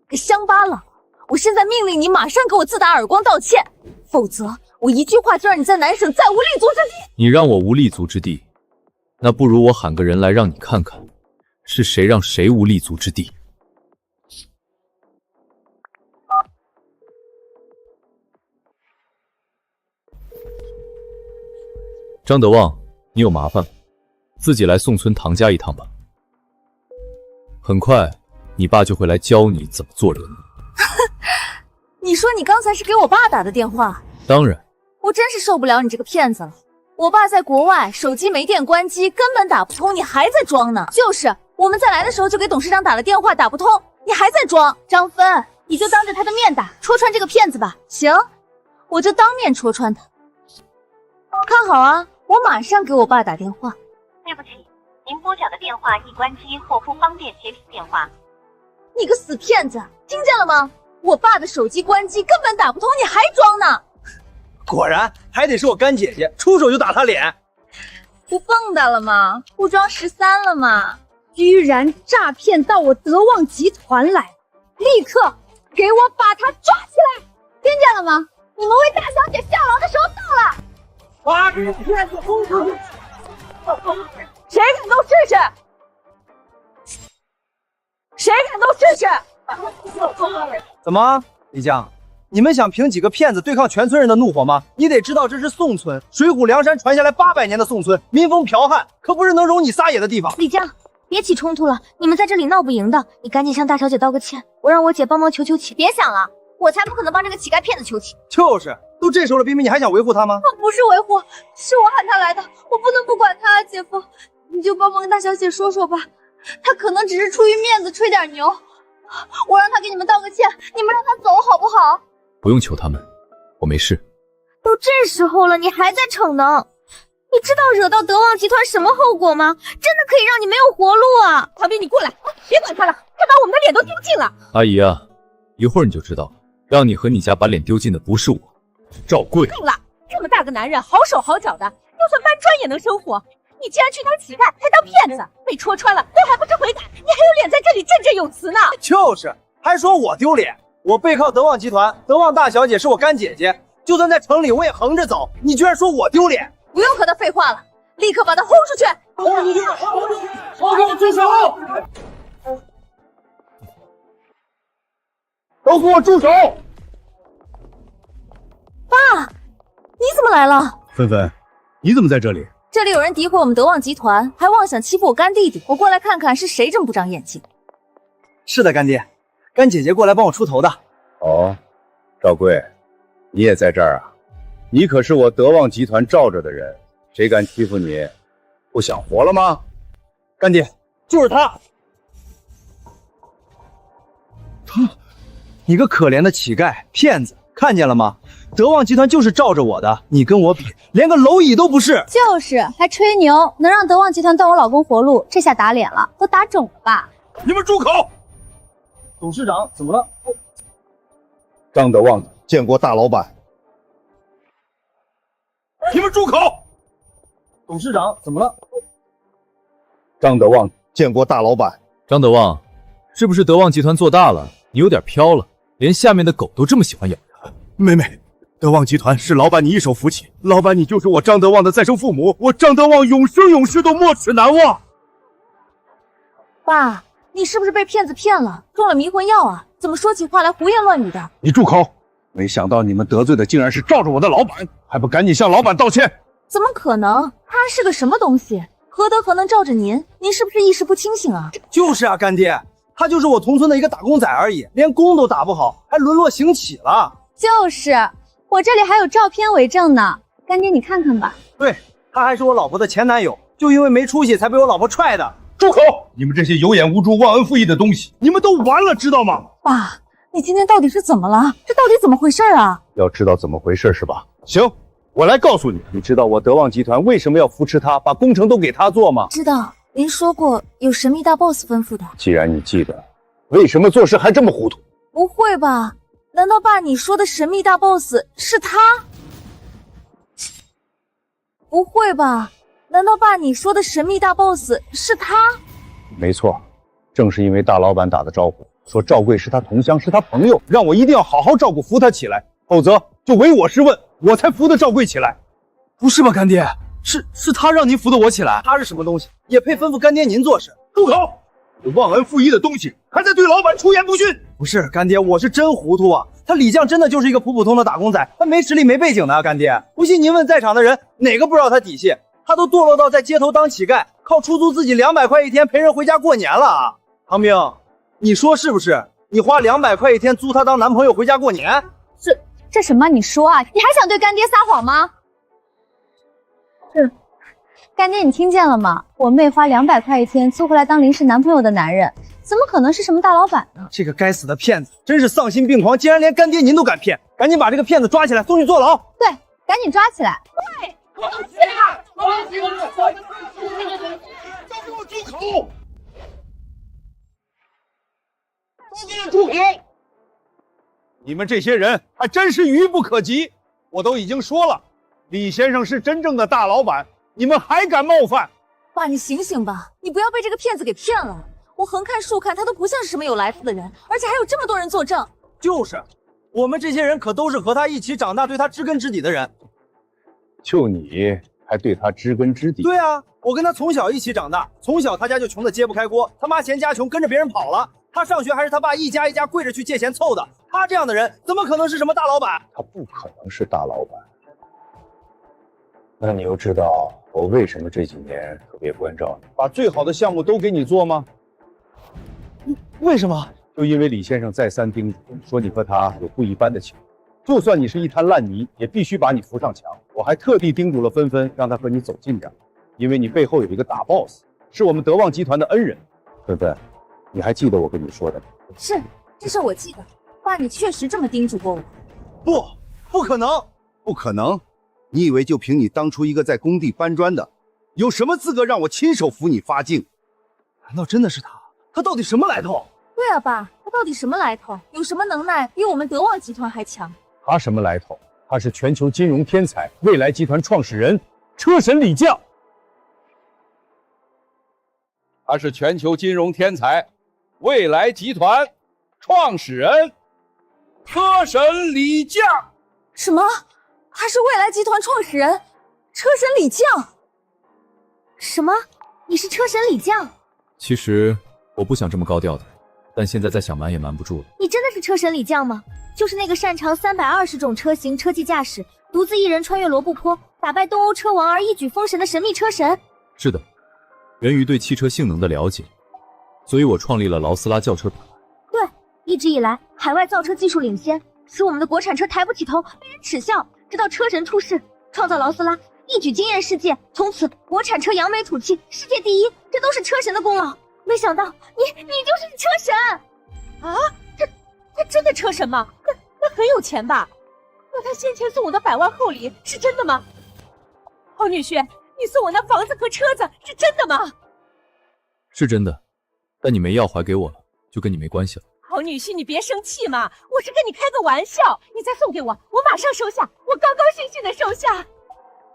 个乡巴佬，我现在命令你马上给我自打耳光道歉，否则我一句话就让你在南省再无立足之地。你让我无立足之地，那不如我喊个人来让你看看，是谁让谁无立足之地。张德旺，你有麻烦了，自己来宋村唐家一趟吧。很快，你爸就会来教你怎么做人。你说你刚才是给我爸打的电话？当然。我真是受不了你这个骗子了。我爸在国外，手机没电关机，根本打不通，你还在装呢。就是，我们在来的时候就给董事长打了电话，打不通，你还在装。张芬，你就当着他的面打，戳穿这个骗子吧。行，我就当面戳穿他。看好啊，我马上给我爸打电话。对不起，您拨讲的电话已关机或不方便接听电话。你个死骗子，听见了吗？我爸的手机关机，根本打不通，你还装呢。果然还得是我干姐姐，出手就打他脸。不蹦跶了吗？不装13了吗？居然诈骗到我德旺集团来，立刻给我把他抓起来！听见了吗？你们为大小姐效劳的时候到了。把这骗子轰出去！谁敢动试试？谁敢动试试？怎么，李江？你们想凭几个骗子对抗全村人的怒火吗？你得知道这是宋村，水浒梁山传下来800年的宋村，民风剽悍，可不是能容你撒野的地方。李江，别起冲突了，你们在这里闹不赢的，你赶紧向大小姐道个歉，我让我姐帮忙求求情。别想了，我才不可能帮这个乞丐骗子求情。就是，都这时候了，冰冰你还想维护他吗？不是维护，是我喊他来的，我不能不管他啊，姐夫，你就帮忙跟大小姐说说吧，他可能只是出于面子吹点牛，我让他给你们道个歉，你们让他走好不好？不用求他们，我没事。都这时候了，你还在逞能？你知道惹到德旺集团什么后果吗？真的可以让你没有活路啊！唐斌，你过来，别管他了，他把我们的脸都丢尽了。阿姨啊，一会儿你就知道，让你和你家把脸丢尽的不是我，是赵贵。定了，这么大个男人，好手好脚的，就算搬砖也能生活。你竟然去当乞丐，还当骗子，被戳穿了都还不知悔改，你还有脸在这里振振有词呢？就是，还说我丢脸。我背靠德旺集团，德旺大小姐是我干姐姐，就算在城里我也横着走，你居然说我丢脸？不用和他废话了，立刻把他轰出去！都给我住手！都给我住手！爸，你怎么来了？芬芬，你怎么在这里？这里有人诋毁我们德旺集团，还妄想欺负我干弟弟，我过来看看是谁这么不长眼睛。是的，干爹。干姐姐过来帮我出头的。哦，赵贵，你也在这儿啊？你可是我德旺集团罩着的人，谁敢欺负你，不想活了吗？干爹，就是他。你个可怜的乞丐骗子，看见了吗？德旺集团就是罩着我的，你跟我比，连个蝼蚁都不是。就是还吹牛，能让德旺集团断我老公活路，这下打脸了，都打肿了吧？你们住口！董事长怎么了？张德旺见过大老板。你们住口！董事长怎么了？张德旺见过大老板。张德旺，是不是德旺集团做大了，你有点飘了，连下面的狗都这么喜欢咬人？妹妹，德旺集团是老板你一手扶起，老板你就是我张德旺的再生父母，我张德旺永生永世都没齿难忘。爸，你是不是被骗子骗了，中了迷魂药啊？怎么说起话来胡言乱语的？你住口！没想到你们得罪的竟然是罩着我的老板，还不赶紧向老板道歉？怎么可能？他是个什么东西？何德何能罩着您？您是不是意识不清醒啊？就是啊，干爹，他就是我同村的一个打工仔而已，连工都打不好，还沦落行乞了。就是，我这里还有照片为证呢，干爹你看看吧。对，他还是我老婆的前男友，就因为没出息才被我老婆踹的。住口！你们这些有眼无珠、忘恩负义的东西，你们都完了，知道吗？爸，你今天到底是怎么了？这到底怎么回事啊？要知道怎么回事是吧？行，我来告诉你。你知道我德旺集团为什么要扶持他，把工程都给他做吗？知道，您说过有神秘大 boss 吩咐的。既然你记得，为什么做事还这么糊涂？不会吧？难道爸你说的神秘大 boss 是他？不会吧？难道爸你说的神秘大 boss 是他？没错，正是因为大老板打的招呼，说赵贵是他同乡，是他朋友，让我一定要好好照顾，扶他起来，否则就唯我是问，我才扶得赵贵起来。不是吧，干爹，是他让您扶得我起来，他是什么东西，也配吩咐干爹您做事？住口！有忘恩负义的东西，还在对老板出言不逊。不是干爹，我是真糊涂啊！他李将真的就是一个普普通的打工仔，他没实力没背景的啊，干爹。不信您问在场的人，哪个不知道他底细？他都堕落到在街头当乞丐，靠出租自己200块一天陪人回家过年了啊！唐兵，你说是不是？你花200块一天租他当男朋友回家过年？这什么？你说啊，你还想对干爹撒谎吗？干爹，你听见了吗？我妹花200块一天租回来当临时男朋友的男人，怎么可能是什么大老板呢？这个该死的骗子，真是丧心病狂，竟然连干爹您都敢骗！赶紧把这个骗子抓起来，送去坐牢！对，赶紧抓起来！对，给我住口！都给我住口！你们这些人还真是愚不可及！我都已经说了，李先生是真正的大老板，你们还敢冒犯？爸，你醒醒吧，你不要被这个骗子给骗了。我横看竖看，他都不像是什么有来头的人，而且还有这么多人作证。就是，我们这些人可都是和他一起长大，对他知根知底的人。就你还对他知根知底？对啊，我跟他从小一起长大，从小他家就穷得揭不开锅，他妈嫌家穷，跟着别人跑了。他上学还是他爸一家一家跪着去借钱凑的。他这样的人，怎么可能是什么大老板？他不可能是大老板。那你又知道我为什么这几年特别关照你，把最好的项目都给你做吗？为什么？就因为李先生再三叮嘱，说你和他有不一般的情谊，就算你是一滩烂泥，也必须把你扶上墙。我还特地叮嘱了芬芬，让他和你走近点，因为你背后有一个大 boss， 是我们德旺集团的恩人。芬芬，你还记得我跟你说的吗？是，这事我记得。爸，你确实这么叮嘱过我。不可能，不可能！你以为就凭你当初一个在工地搬砖的，有什么资格让我亲手扶你发境？难道真的是他？他到底什么来头？对啊，爸，他到底什么来头？有什么能耐比我们德旺集团还强？他什么来头？他是全球金融天才，未来集团创始人车神李将。他是全球金融天才，未来集团创始人车神李将。什么？他是未来集团创始人车神李将？什么？你是车神李将？其实我不想这么高调的，但现在再想瞒也瞒不住了。你真的是车神李将吗？就是那个擅长320种车型车技驾驶，独自一人穿越罗布泊，打败东欧车王而一举封神的神秘车神？是的，源于对汽车性能的了解，所以我创立了劳斯拉轿车品牌。对，一直以来海外造车技术领先，使我们的国产车抬不起头，被人耻笑。直到车神出世，创造劳斯拉，一举惊艳世界，从此国产车扬眉吐气，世界第一，这都是车神的功劳。没想到你就是车神啊！他真的车神吗？那很有钱吧？那他先前送我的100万厚礼是真的吗？好女婿，你送我那房子和车子是真的吗？是真的，但你没要还给我了，就跟你没关系了。好女婿，你别生气嘛，我是跟你开个玩笑。你再送给我，我马上收下，我高高兴兴的收下。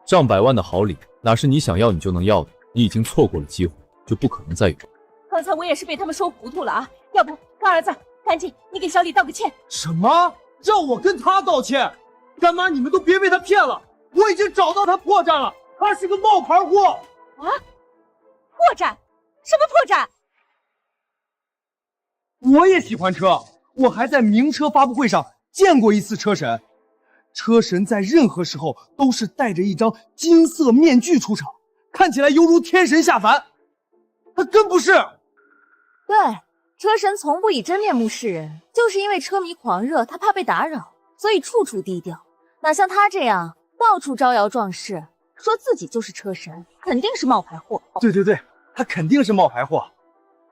上百万的好礼，哪是你想要你就能要的？你已经错过了机会，就不可能再有。刚才我也是被他们说糊涂了啊！要不，干儿子，赶紧你给小李道个歉。什么？让我跟他道歉？干妈，你们都别被他骗了！我已经找到他破绽了，他是个冒牌货啊！破绽？什么破绽？我也喜欢车，我还在名车发布会上见过一次车神。车神在任何时候都是戴着一张金色面具出场，看起来犹如天神下凡。他真不是。对，车神从不以真面目示人，就是因为车迷狂热，他怕被打扰，所以处处低调。哪像他这样到处招摇撞势，说自己就是车神，肯定是冒牌货。对，他肯定是冒牌货。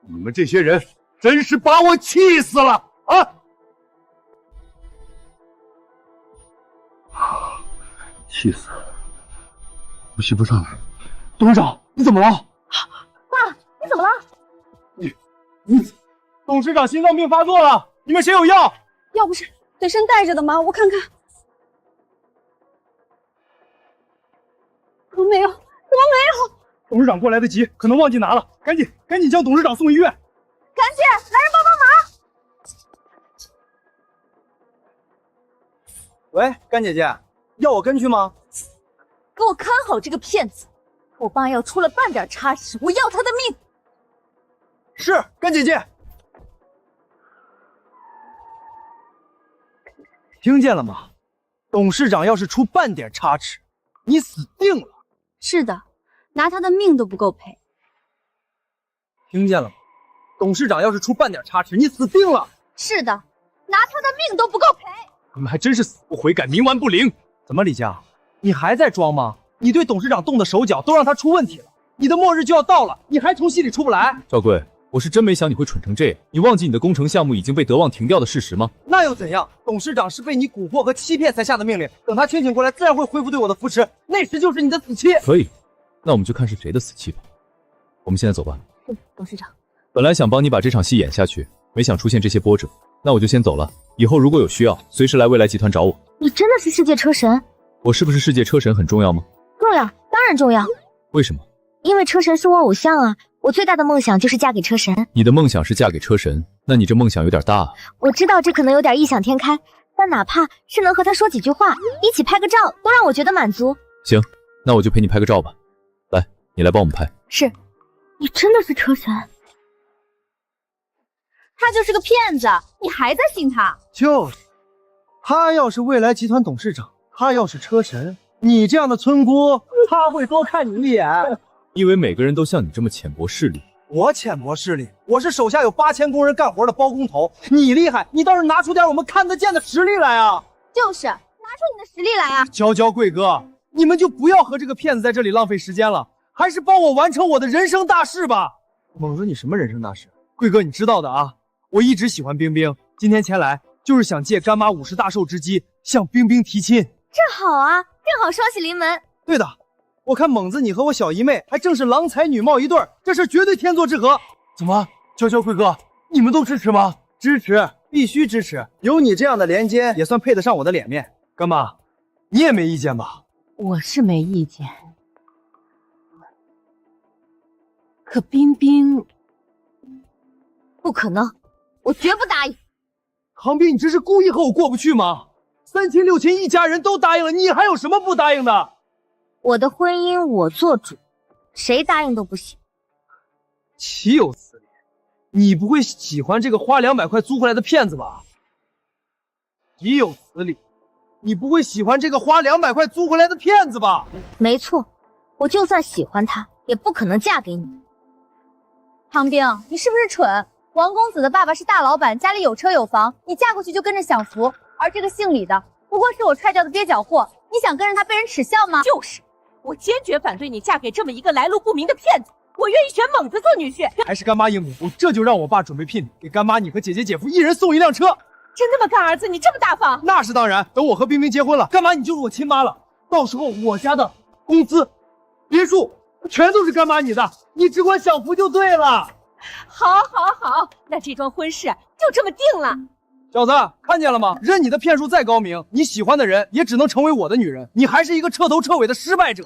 你们这些人真是把我气死了啊！气死了，呼吸不上来。董事长，你怎么了？爸，你怎么了？董事长心脏病发作了，你们谁有药？要不是随身带着的吗？我看看。怎么没有？董事长过来得及，可能忘记拿了，赶紧将董事长送医院。赶紧，来人帮忙！喂，甘姐姐，要我跟去吗？给我看好这个骗子，我爸要出了半点差池，我要他的命！是，干姐姐。听见了吗？董事长要是出半点差池，你死定了。是的，拿他的命都不够赔。听见了吗？董事长要是出半点差池，你死定了。是的，拿他的命都不够赔。你们还真是死不悔改，冥顽不灵。怎么，李佳，你还在装吗？你对董事长动的手脚都让他出问题了，你的末日就要到了，你还从心里出不来？赵贵，我是真没想你会蠢成这样。你忘记你的工程项目已经被德望停掉的事实吗？那又怎样？董事长是被你蛊惑和欺骗才下的命令，等他清醒过来，自然会恢复对我的扶持，那时就是你的死期。可以，那我们就看是谁的死期吧。我们现在走吧。董事长，本来想帮你把这场戏演下去，没想出现这些波折，那我就先走了。以后如果有需要，随时来未来集团找我。你真的是世界车神？我是不是世界车神很重要吗？重要，当然重要。为什么？因为车神是我偶像啊！我最大的梦想就是嫁给车神。你的梦想是嫁给车神，那你这梦想有点大啊。我知道这可能有点异想天开，但哪怕是能和他说几句话，一起拍个照，都让我觉得满足。行，那我就陪你拍个照吧。来，你来帮我们拍。是，你真的是车神？他就是个骗子，你还在信他？就是，他要是未来集团董事长，他要是车神，你这样的村姑，他会多看你一眼。以为每个人都像你这么浅薄势力？我浅薄势力，我是手下有8000工人干活的包工头。你厉害，你倒是拿出点我们看得见的实力来啊！就是，拿出你的实力来啊！娇娇贵哥，你们就不要和这个骗子在这里浪费时间了，还是帮我完成我的人生大事吧。猛子，你什么人生大事？贵哥，你知道的啊。我一直喜欢冰冰，今天前来就是想借干妈50大寿之机向冰冰提亲。这好啊，正好双喜临门。对的，我看猛子你和我小姨妹还正是郎才女貌一对，这是绝对天作之合。怎么，娇娇贵哥，你们都支持吗？支持，必须支持。有你这样的连肩，也算配得上我的脸面。干妈，你也没意见吧？我是没意见，可冰冰不可能，我绝不答应。唐冰，你这是故意和我过不去吗？三亲六亲一家人都答应了，你还有什么不答应的？我的婚姻我做主，谁答应都不行。岂有此理！你不会喜欢这个花200块租回来的骗子吧？岂有此理！你不会喜欢这个花200块租回来的骗子吧？没错，我就算喜欢他，也不可能嫁给你。唐冰，你是不是蠢？王公子的爸爸是大老板，家里有车有房，你嫁过去就跟着享福。而这个姓李的，不过是我踹掉的蹩脚货，你想跟着他被人耻笑吗？就是，我坚决反对你嫁给这么一个来路不明的骗子。我愿意选猛子做女婿。还是干妈英明，我这就让我爸准备聘你，给干妈你和姐姐姐夫一人送1辆车。真那么干儿子？你这么大方？那是当然。等我和冰冰结婚了，干妈你就是我亲妈了。到时候我家的工资、别墅全都是干妈你的，你只管享福就对了。好，好，好，那这桩婚事就这么定了。小子，看见了吗？任你的骗术再高明，你喜欢的人也只能成为我的女人，你还是一个彻头彻尾的失败者。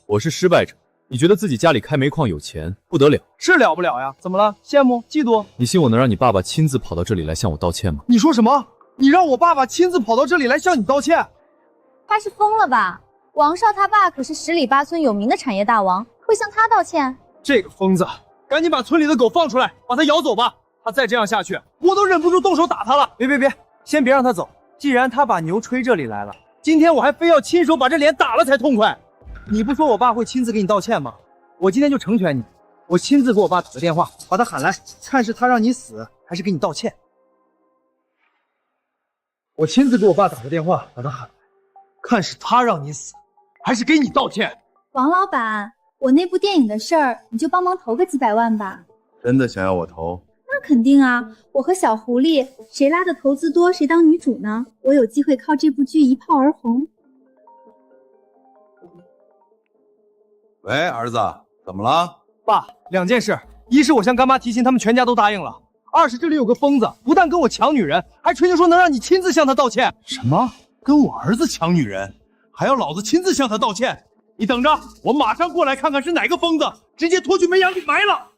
我是失败者，你觉得自己家里开煤矿有钱不得了？是了不了呀？怎么了？羡慕嫉妒？你信我能让你爸爸亲自跑到这里来向我道歉吗？你说什么？你让我爸爸亲自跑到这里来向你道歉？他是疯了吧？王少他爸可是10里8村有名的产业大王，会向他道歉？这个疯子，赶紧把村里的狗放出来，把他咬走吧。他再这样下去，我都忍不住动手打他了。别，先别让他走。既然他把牛吹这里来了，今天我还非要亲手把这脸打了才痛快。你不说我爸会亲自给你道歉吗？我今天就成全你，我亲自给我爸打个电话，把他喊来，看是他让你死，还是给你道歉。我亲自给我爸打个电话，把他喊来，看是他让你死，还是给你道歉。王老板，我那部电影的事儿，你就帮忙投个几百万吧。真的想要我投？那肯定啊，我和小狐狸谁拉的投资多，谁当女主呢？我有机会靠这部剧一炮而红。喂，儿子，怎么了？爸，2件事，一是我向干妈提亲，他们全家都答应了；二是这里有个疯子，不但跟我抢女人，还吹牛说能让你亲自向他道歉。什么？跟我儿子抢女人，还要老子亲自向他道歉？你等着，我马上过来看看是哪个疯子，直接拖去煤阳里埋了。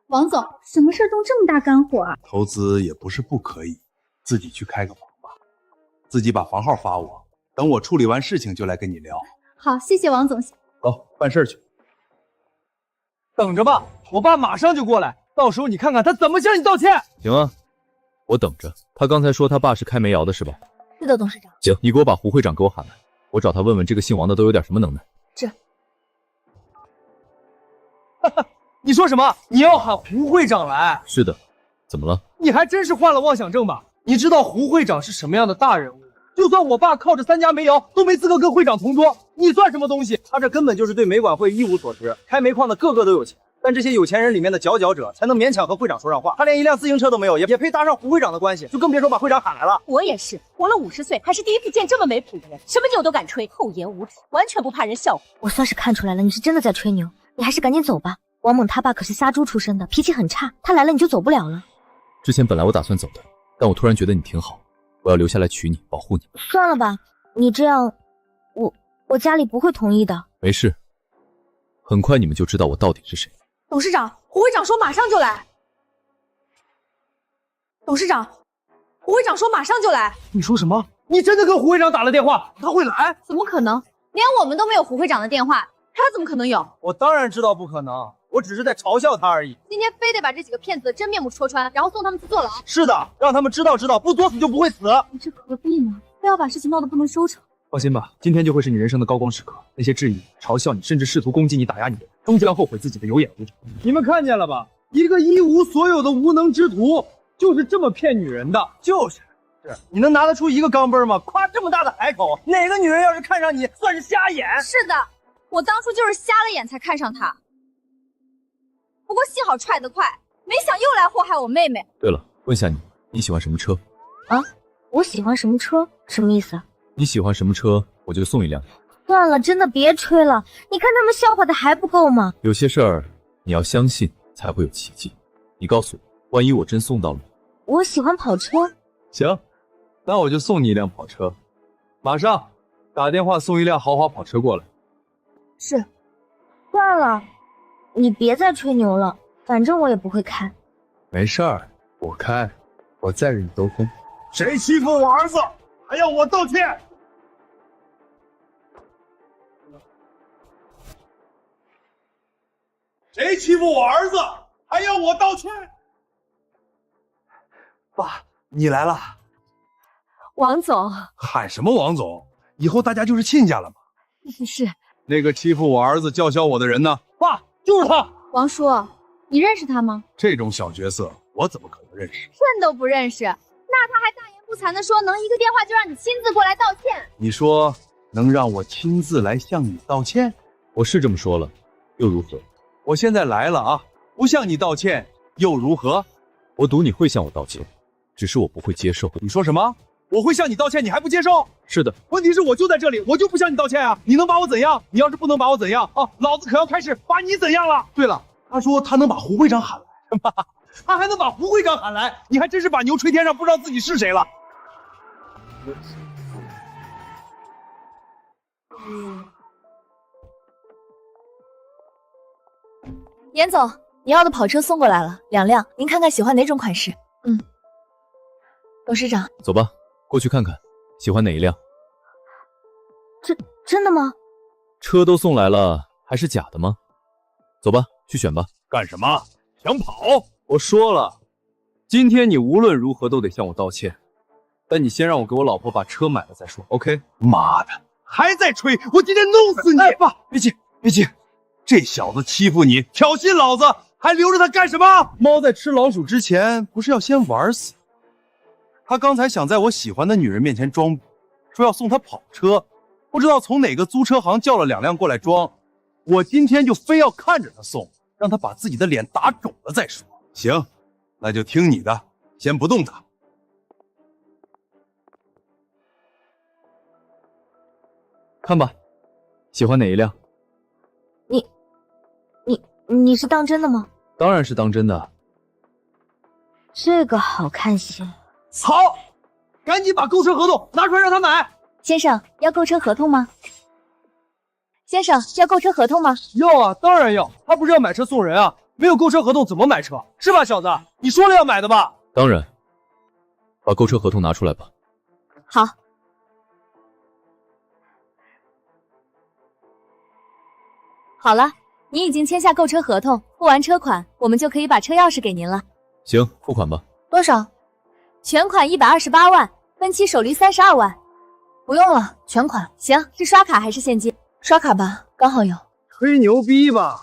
王总，什么事动这么大肝火啊？投资也不是不可以，自己去开个房吧，自己把房号发我，等我处理完事情就来跟你聊。好，谢谢王总。走，办事去。等着吧，我爸马上就过来，到时候你看看他怎么向你道歉。行啊，我等着。他刚才说他爸是开煤窑的是吧？是的，董事长。行，你给我把胡会长给我喊来，我找他问问这个姓王的都有点什么能耐。是。你说什么？你要喊胡会长来？是的，怎么了？你还真是患了妄想症吧？你知道胡会长是什么样的大人物？就算我爸靠着3家煤窑都没资格跟会长同桌，你算什么东西？他这根本就是对煤管会一无所知。开煤矿的个个都有钱，但这些有钱人里面的佼佼者才能勉强和会长说上话。他连一辆自行车都没有，也配搭上胡会长的关系，就更别说把会长喊来了。我也是，活了50岁，还是第一次见这么没谱的人，什么牛都敢吹，厚颜无耻，完全不怕人笑话。我算是看出来了，你是真的在吹牛，你还是赶紧走吧。王猛他爸可是杀猪出身的，脾气很差，他来了你就走不了了。之前本来我打算走的，但我突然觉得你挺好，我要留下来娶你，保护你。算了吧，你这样，我家里不会同意的。没事，很快你们就知道我到底是谁。董事长，胡会长说马上就来。董事长，胡会长说马上就来。你说什么？你真的跟胡会长打了电话？他会来？怎么可能？连我们都没有胡会长的电话，他怎么可能有？我当然知道不可能，我只是在嘲笑他而已。今天非得把这几个骗子的真面目戳穿，然后送他们去坐牢。是的，让他们知道，不作死就不会死。你这何必呢？非要把事情闹得不能收场。放心吧，今天就会是你人生的高光时刻。那些质疑、嘲笑你，甚至试图攻击你、打压你的人，终将后悔自己的有眼无珠。你们看见了吧？一个一无所有的无能之徒，就是这么骗女人的。是你能拿得出一个钢镚吗？夸这么大的海口，哪个女人要是看上你，算是瞎眼。是的，我当初就是瞎了眼才看上他。不过幸好踹得快，没想又来祸害我妹妹。对了，问下你，你喜欢什么车？啊？我喜欢什么车？什么意思啊？你喜欢什么车，我就送一辆。算了，真的别吹了，你看他们笑话的还不够吗？有些事儿你要相信才会有奇迹。你告诉我，万一我真送到了？我喜欢跑车。行，那我就送你一辆跑车，马上打电话送一辆豪华跑车过来。是。算了，你别再吹牛了，反正我也不会开。没事儿，我开，我载着你兜风。谁欺负我儿子，还要我道歉？谁欺负我儿子，还要我道歉？爸，你来了。王总。喊什么王总？以后大家就是亲家了嘛。是。那个欺负我儿子、叫嚣我的人呢？爸，就是他。王叔，你认识他吗？这种小角色，我怎么可能认识？认都不认识，那他还大言不惭地说能一个电话就让你亲自过来道歉。你说能让我亲自来向你道歉？我是这么说了，又如何？我现在来了啊，不向你道歉又如何？我赌你会向我道歉，只是我不会接受。你说什么？我会向你道歉，你还不接受？是的，问题是我就在这里，我就不向你道歉啊！你能把我怎样？你要是不能把我怎样啊，老子可要开始把你怎样了！对了，他说他能把胡会长喊来，他还能把胡会长喊来，你还真是把牛吹天上，不知道自己是谁了。严总，你要的跑车送过来了，2辆，您看看喜欢哪种款式？董事长，走吧，过去看看，喜欢哪一辆？真的吗？车都送来了，还是假的吗？走吧，去选吧。干什么？想跑？我说了，今天你无论如何都得向我道歉，但你先让我给我老婆把车买了再说 ，OK？ 妈的，还在吹！我今天弄死你！爸，别急，别急，这小子欺负你，挑衅老子，还留着他干什么？猫在吃老鼠之前，不是要先玩死？他刚才想在我喜欢的女人面前装，说要送她跑车，不知道从哪个租车行叫了2辆过来装。我今天就非要看着他送，让他把自己的脸打肿了再说。行，那就听你的，先不动他。看吧，喜欢哪一辆？你是当真的吗？当然是当真的。这个好看些。好，赶紧把购车合同拿出来让他买。先生，要购车合同吗？先生，要购车合同吗？要啊，当然要。他不是要买车送人啊，没有购车合同怎么买车？是吧，小子？你说了要买的吧？当然，把购车合同拿出来吧。好。好了，你已经签下购车合同，付完车款，我们就可以把车钥匙给您了。行，付款吧。多少？全款128万，分期首率32万。不用了，全款。行，是刷卡还是现金？刷卡吧，刚好有。吹牛逼吧？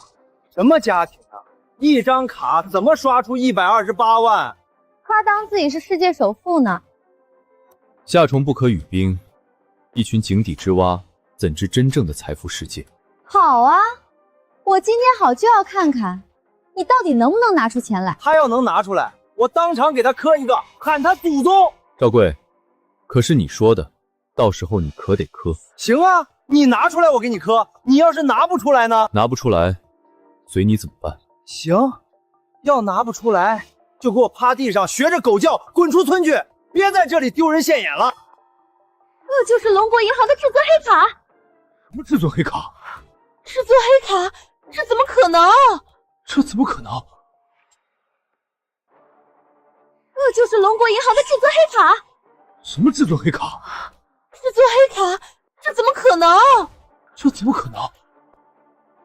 什么家庭啊？一张卡怎么刷出128万？他当自己是世界首富呢。夏虫不可语冰，一群井底之蛙，怎知真正的财富世界？好啊，我今天好就要看看，你到底能不能拿出钱来。他要能拿出来，我当场给他磕一个，喊他祖宗。赵贵，可是你说的，到时候你可得磕。行啊，你拿出来我给你磕，你要是拿不出来呢？拿不出来，随你怎么办？行，要拿不出来，就给我趴地上学着狗叫，滚出村去，别在这里丢人现眼了。这就是龙国银行的至尊黑卡。什么至尊黑卡？至尊黑卡？这怎么可能？这怎么可能？这就是龙国银行的至尊黑卡。什么至尊黑卡？至尊黑卡？这怎么可能？这怎么可能？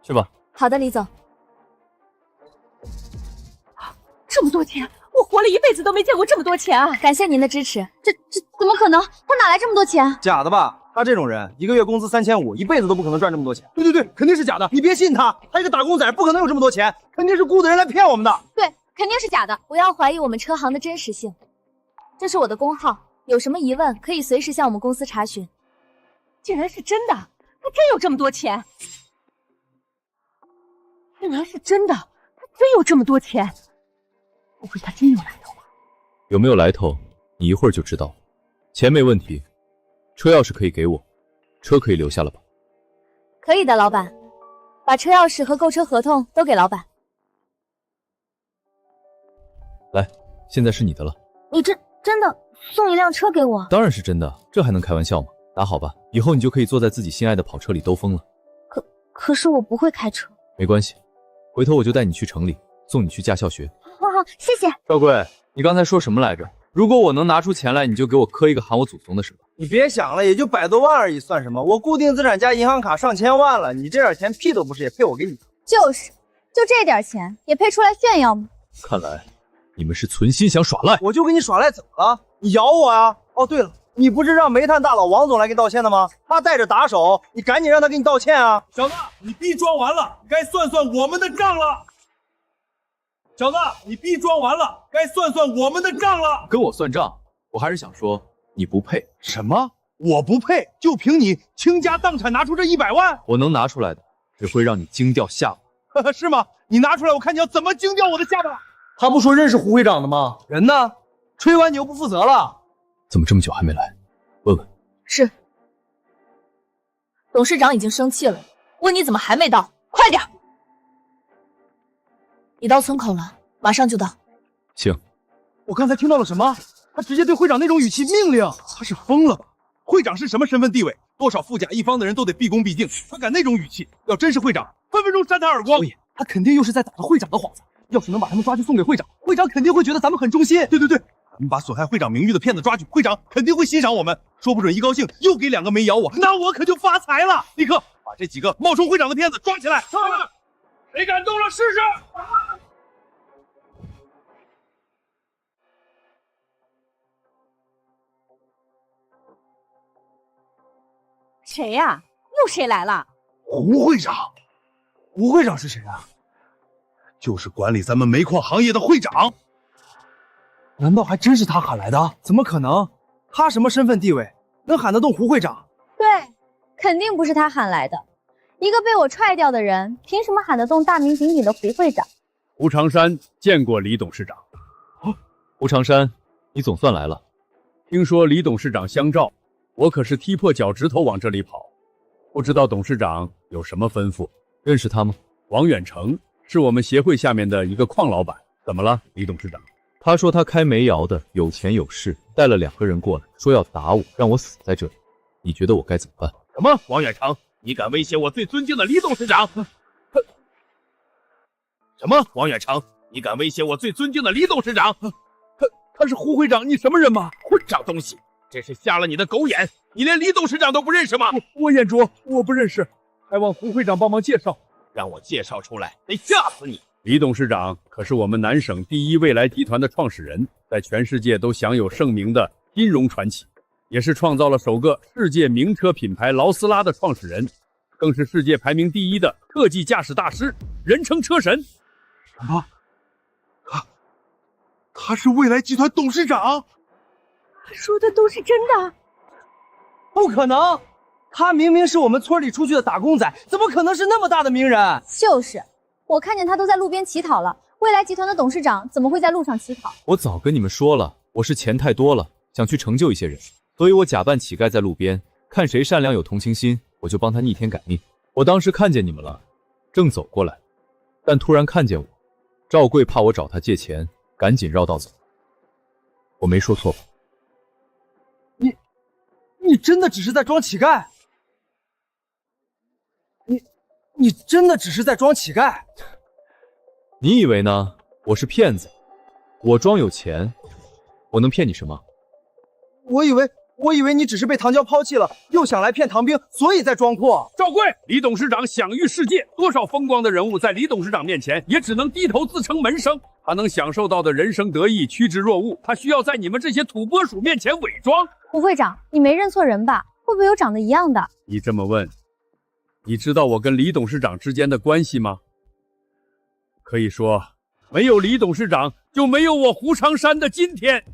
去吧。好的，李总。这么多钱，我活了一辈子都没见过这么多钱啊！感谢您的支持。这怎么可能？他哪来这么多钱？假的吧？他这种人，一个月工资3500，一辈子都不可能赚这么多钱。对对对，肯定是假的，你别信他，他一个打工仔不可能有这么多钱，肯定是雇的人来骗我们的。对，肯定是假的，不要怀疑我们车行的真实性。这是我的工号，有什么疑问可以随时向我们公司查询。竟然是真的，他真有这么多钱！竟然是真的，他真有这么多钱！不会他真有来头吧？有没有来头，你一会儿就知道。钱没问题，车钥匙可以给我，车可以留下了吧？可以的，老板。把车钥匙和购车合同都给老板。来，现在是你的了。你真的送一辆车给我？当然是真的，这还能开玩笑吗？打好吧，以后你就可以坐在自己心爱的跑车里兜风了。可是我不会开车。没关系，回头我就带你去城里，送你去驾校学。好，谢谢。赵贵，你刚才说什么来着？如果我能拿出钱来，你就给我磕一个喊我祖宗的是吧？你别想了，也就100多万而已，算什么？我固定资产加银行卡上千万了，你这点钱屁都不是，也配我给你？就是，就这点钱也配出来炫耀吗？看来你们是存心想耍赖。我就跟你耍赖怎么了？你咬我呀？哦，对了，你不是让煤炭大佬王总来给你道歉的吗？他带着打手，你赶紧让他给你道歉啊！小子，你逼装完了，该算算我们的账了。小子，你逼装完了，该算算我们的账了。跟我算账，我还是想说你不配。什么？我不配？就凭你倾家荡产拿出这100万？我能拿出来的，只会让你惊掉下巴。是吗？你拿出来，我看你要怎么惊掉我的下巴。他不说认识胡会长的吗？人呢？吹完牛不负责了。怎么这么久还没来？问问。是。董事长已经生气了，问你怎么还没到？快点！你到村口了，马上就到。行。我刚才听到了什么？他直接对会长那种语气命令，他是疯了吧？会长是什么身份地位？多少富甲一方的人都得毕恭毕敬，他敢那种语气，要真是会长，分分钟扇他耳光。他肯定又是在打着会长的幌子。要是能把他们抓去送给会长，会长肯定会觉得咱们很忠心。对，咱们把损害会长名誉的骗子抓去，会长肯定会欣赏我们，说不准一高兴又给2个没咬我，那我可就发财了。立刻把这几个冒充会长的骗子抓起来。谁敢动了试试？谁呀？又谁来了？胡会长。胡会长是谁啊？就是管理咱们煤矿行业的会长。难道还真是他喊来的？怎么可能？他什么身份地位，能喊得动胡会长？对，肯定不是他喊来的。一个被我踹掉的人，凭什么喊得动大名鼎鼎的胡会长？胡长山见过李董事长。胡长山，你总算来了。听说李董事长相召，我可是踢破脚趾头往这里跑。不知道董事长有什么吩咐？认识他吗？王远成是我们协会下面的一个矿老板。怎么了，李董事长？他说他开煤窑的，有钱有势，带了2个人过来，说要打我，让我死在这里。你觉得我该怎么办？什么？王远成，你敢威胁我最尊敬的李董事长？什么？王远成，你敢威胁我最尊敬的李董事长？他是胡会长，你什么人吗？混账东西，真是瞎了你的狗眼！你连李董事长都不认识吗？我眼拙，我不认识，还望胡会长帮忙介绍。让我介绍出来，得吓死你！李董事长可是我们南省第一未来集团的创始人，在全世界都享有盛名的金融传奇，也是创造了首个世界名车品牌劳斯拉的创始人，更是世界排名第1的特技驾驶大师，人称车神。什么？他是未来集团董事长？说的都是真的？不可能！他明明是我们村里出去的打工仔，怎么可能是那么大的名人？就是，我看见他都在路边乞讨了。未来集团的董事长怎么会在路上乞讨？我早跟你们说了，我是钱太多了，想去成就一些人，所以我假扮乞丐在路边，看谁善良有同情心，我就帮他逆天改命。我当时看见你们了，正走过来，但突然看见我，赵贵怕我找他借钱，赶紧绕道走。我没说错吧？你真的只是在装乞丐？你真的只是在装乞丐？你以为呢？我是骗子，我装有钱，我能骗你什么？我以为你只是被唐娇抛弃了，又想来骗唐兵，所以在装阔。赵贵，李董事长享誉世界，多少风光的人物在李董事长面前也只能低头自称门生。他能享受到的人生得意趋之若鹜，他需要在你们这些土拨鼠面前伪装。胡会长，你没认错人吧？会不会有长得一样的？你这么问，你知道我跟李董事长之间的关系吗？可以说，没有李董事长，就没有我胡长山的今天。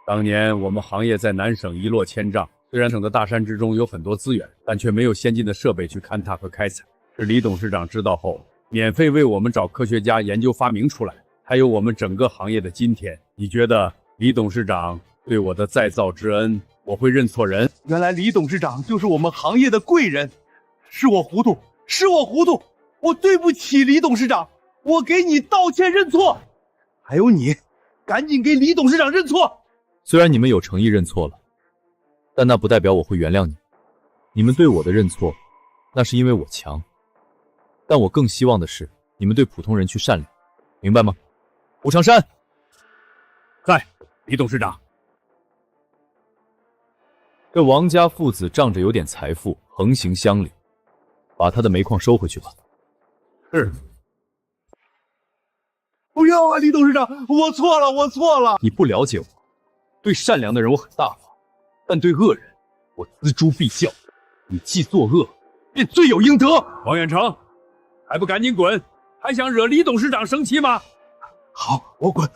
当年我们行业在南省一落千丈，虽然省的大山之中有很多资源，但却没有先进的设备去勘探和开采。是李董事长知道后，免费为我们找科学家研究发明出来，还有我们整个行业的今天。你觉得李董事长对我的再造之恩，我会认错人？原来李董事长就是我们行业的贵人，是我糊涂，我对不起李董事长，我给你道歉认错。还有你，赶紧给李董事长认错。虽然你们有诚意认错了，但那不代表我会原谅你。你们对我的认错，那是因为我强，但我更希望的是你们对普通人去善良，明白吗？胡长山，在。李董事长，这王家父子仗着有点财富，横行乡里，把他的煤矿收回去吧。是。不要啊，李董事长，我错了。你不了解我，对善良的人我很大方，但对恶人我锱铢必较。你既作恶，便罪有应得。王远成，还不赶紧滚！还想惹李董事长生气吗？好，我滚。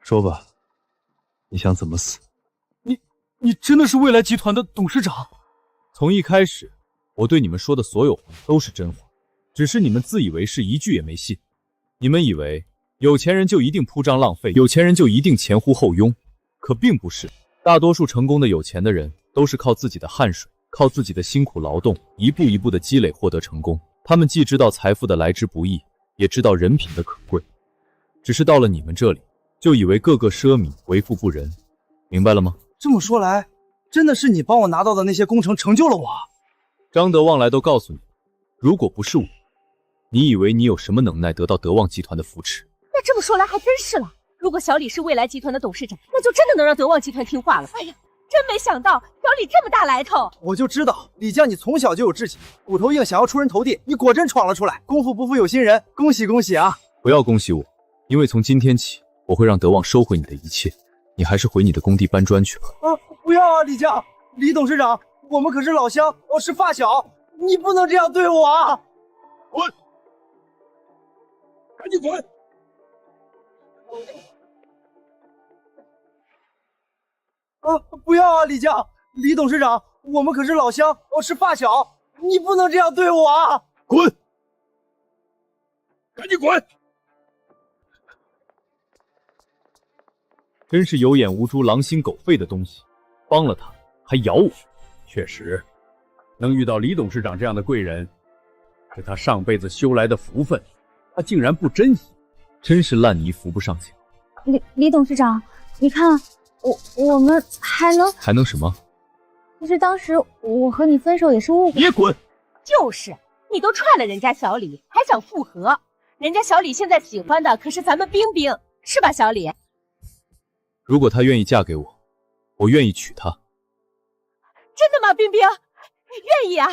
说吧，你想怎么死？你真的是未来集团的董事长？从一开始，我对你们说的所有话都是真话，只是你们自以为是，一句也没信。你们以为有钱人就一定铺张浪费，有钱人就一定前呼后拥，可并不是。大多数成功的有钱的人都是靠自己的汗水，靠自己的辛苦劳动，一步一步的积累获得成功。他们既知道财富的来之不易，也知道人品的可贵，只是到了你们这里，就以为个个奢靡，为富不仁，明白了吗？这么说来，真的是你帮我拿到的那些工程成就了我。张德旺来都告诉你，如果不是我，你以为你有什么能耐得到德旺集团的扶持？那这么说来还真是了。如果小李是未来集团的董事长，那就真的能让德旺集团听话了。哎呀，真没想到小李这么大来头。我就知道李将你从小就有志气，骨头硬，想要出人头地，你果真闯了出来。功夫不负有心人，恭喜啊！不要恭喜我，因为从今天起，我会让德旺收回你的一切。你还是回你的工地搬砖去吧。不要啊，李将，李董事长，我们可是老乡，是发小，你不能这样对我啊！滚！赶紧滚！不要啊，李将，李董事长，我们可是老乡，是发小，你不能这样对我啊！滚！赶紧滚！真是有眼无珠、狼心狗肺的东西，帮了他还咬我。确实，能遇到李董事长这样的贵人，是他上辈子修来的福分，他竟然不珍惜，真是烂泥扶不上墙。李董事长，你看，我们还能什么？其实当时我和你分手也是误会。别滚！就是你都踹了人家小李，还想复合？人家小李现在喜欢的可是咱们冰冰，是吧，小李？如果她愿意嫁给我，我愿意娶她。真的吗，冰冰？愿意啊，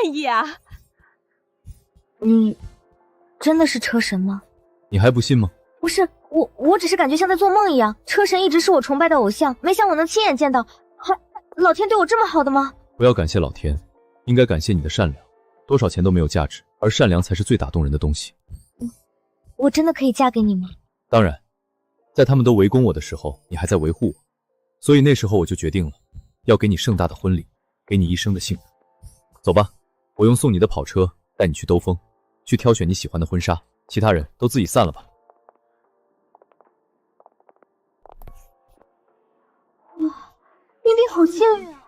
愿意啊！你真的是车神吗？你还不信吗？不是，我只是感觉像在做梦一样。车神一直是我崇拜的偶像，没想我能亲眼见到，老天对我这么好的吗？不要感谢老天，应该感谢你的善良。多少钱都没有价值，而善良才是最打动人的东西。我真的可以嫁给你吗？当然，在他们都围攻我的时候，你还在维护我，所以那时候我就决定了，要给你盛大的婚礼，给你一生的幸福。走吧，我用送你的跑车带你去兜风，去挑选你喜欢的婚纱，其他人都自己散了吧。哇，冰冰好幸运啊！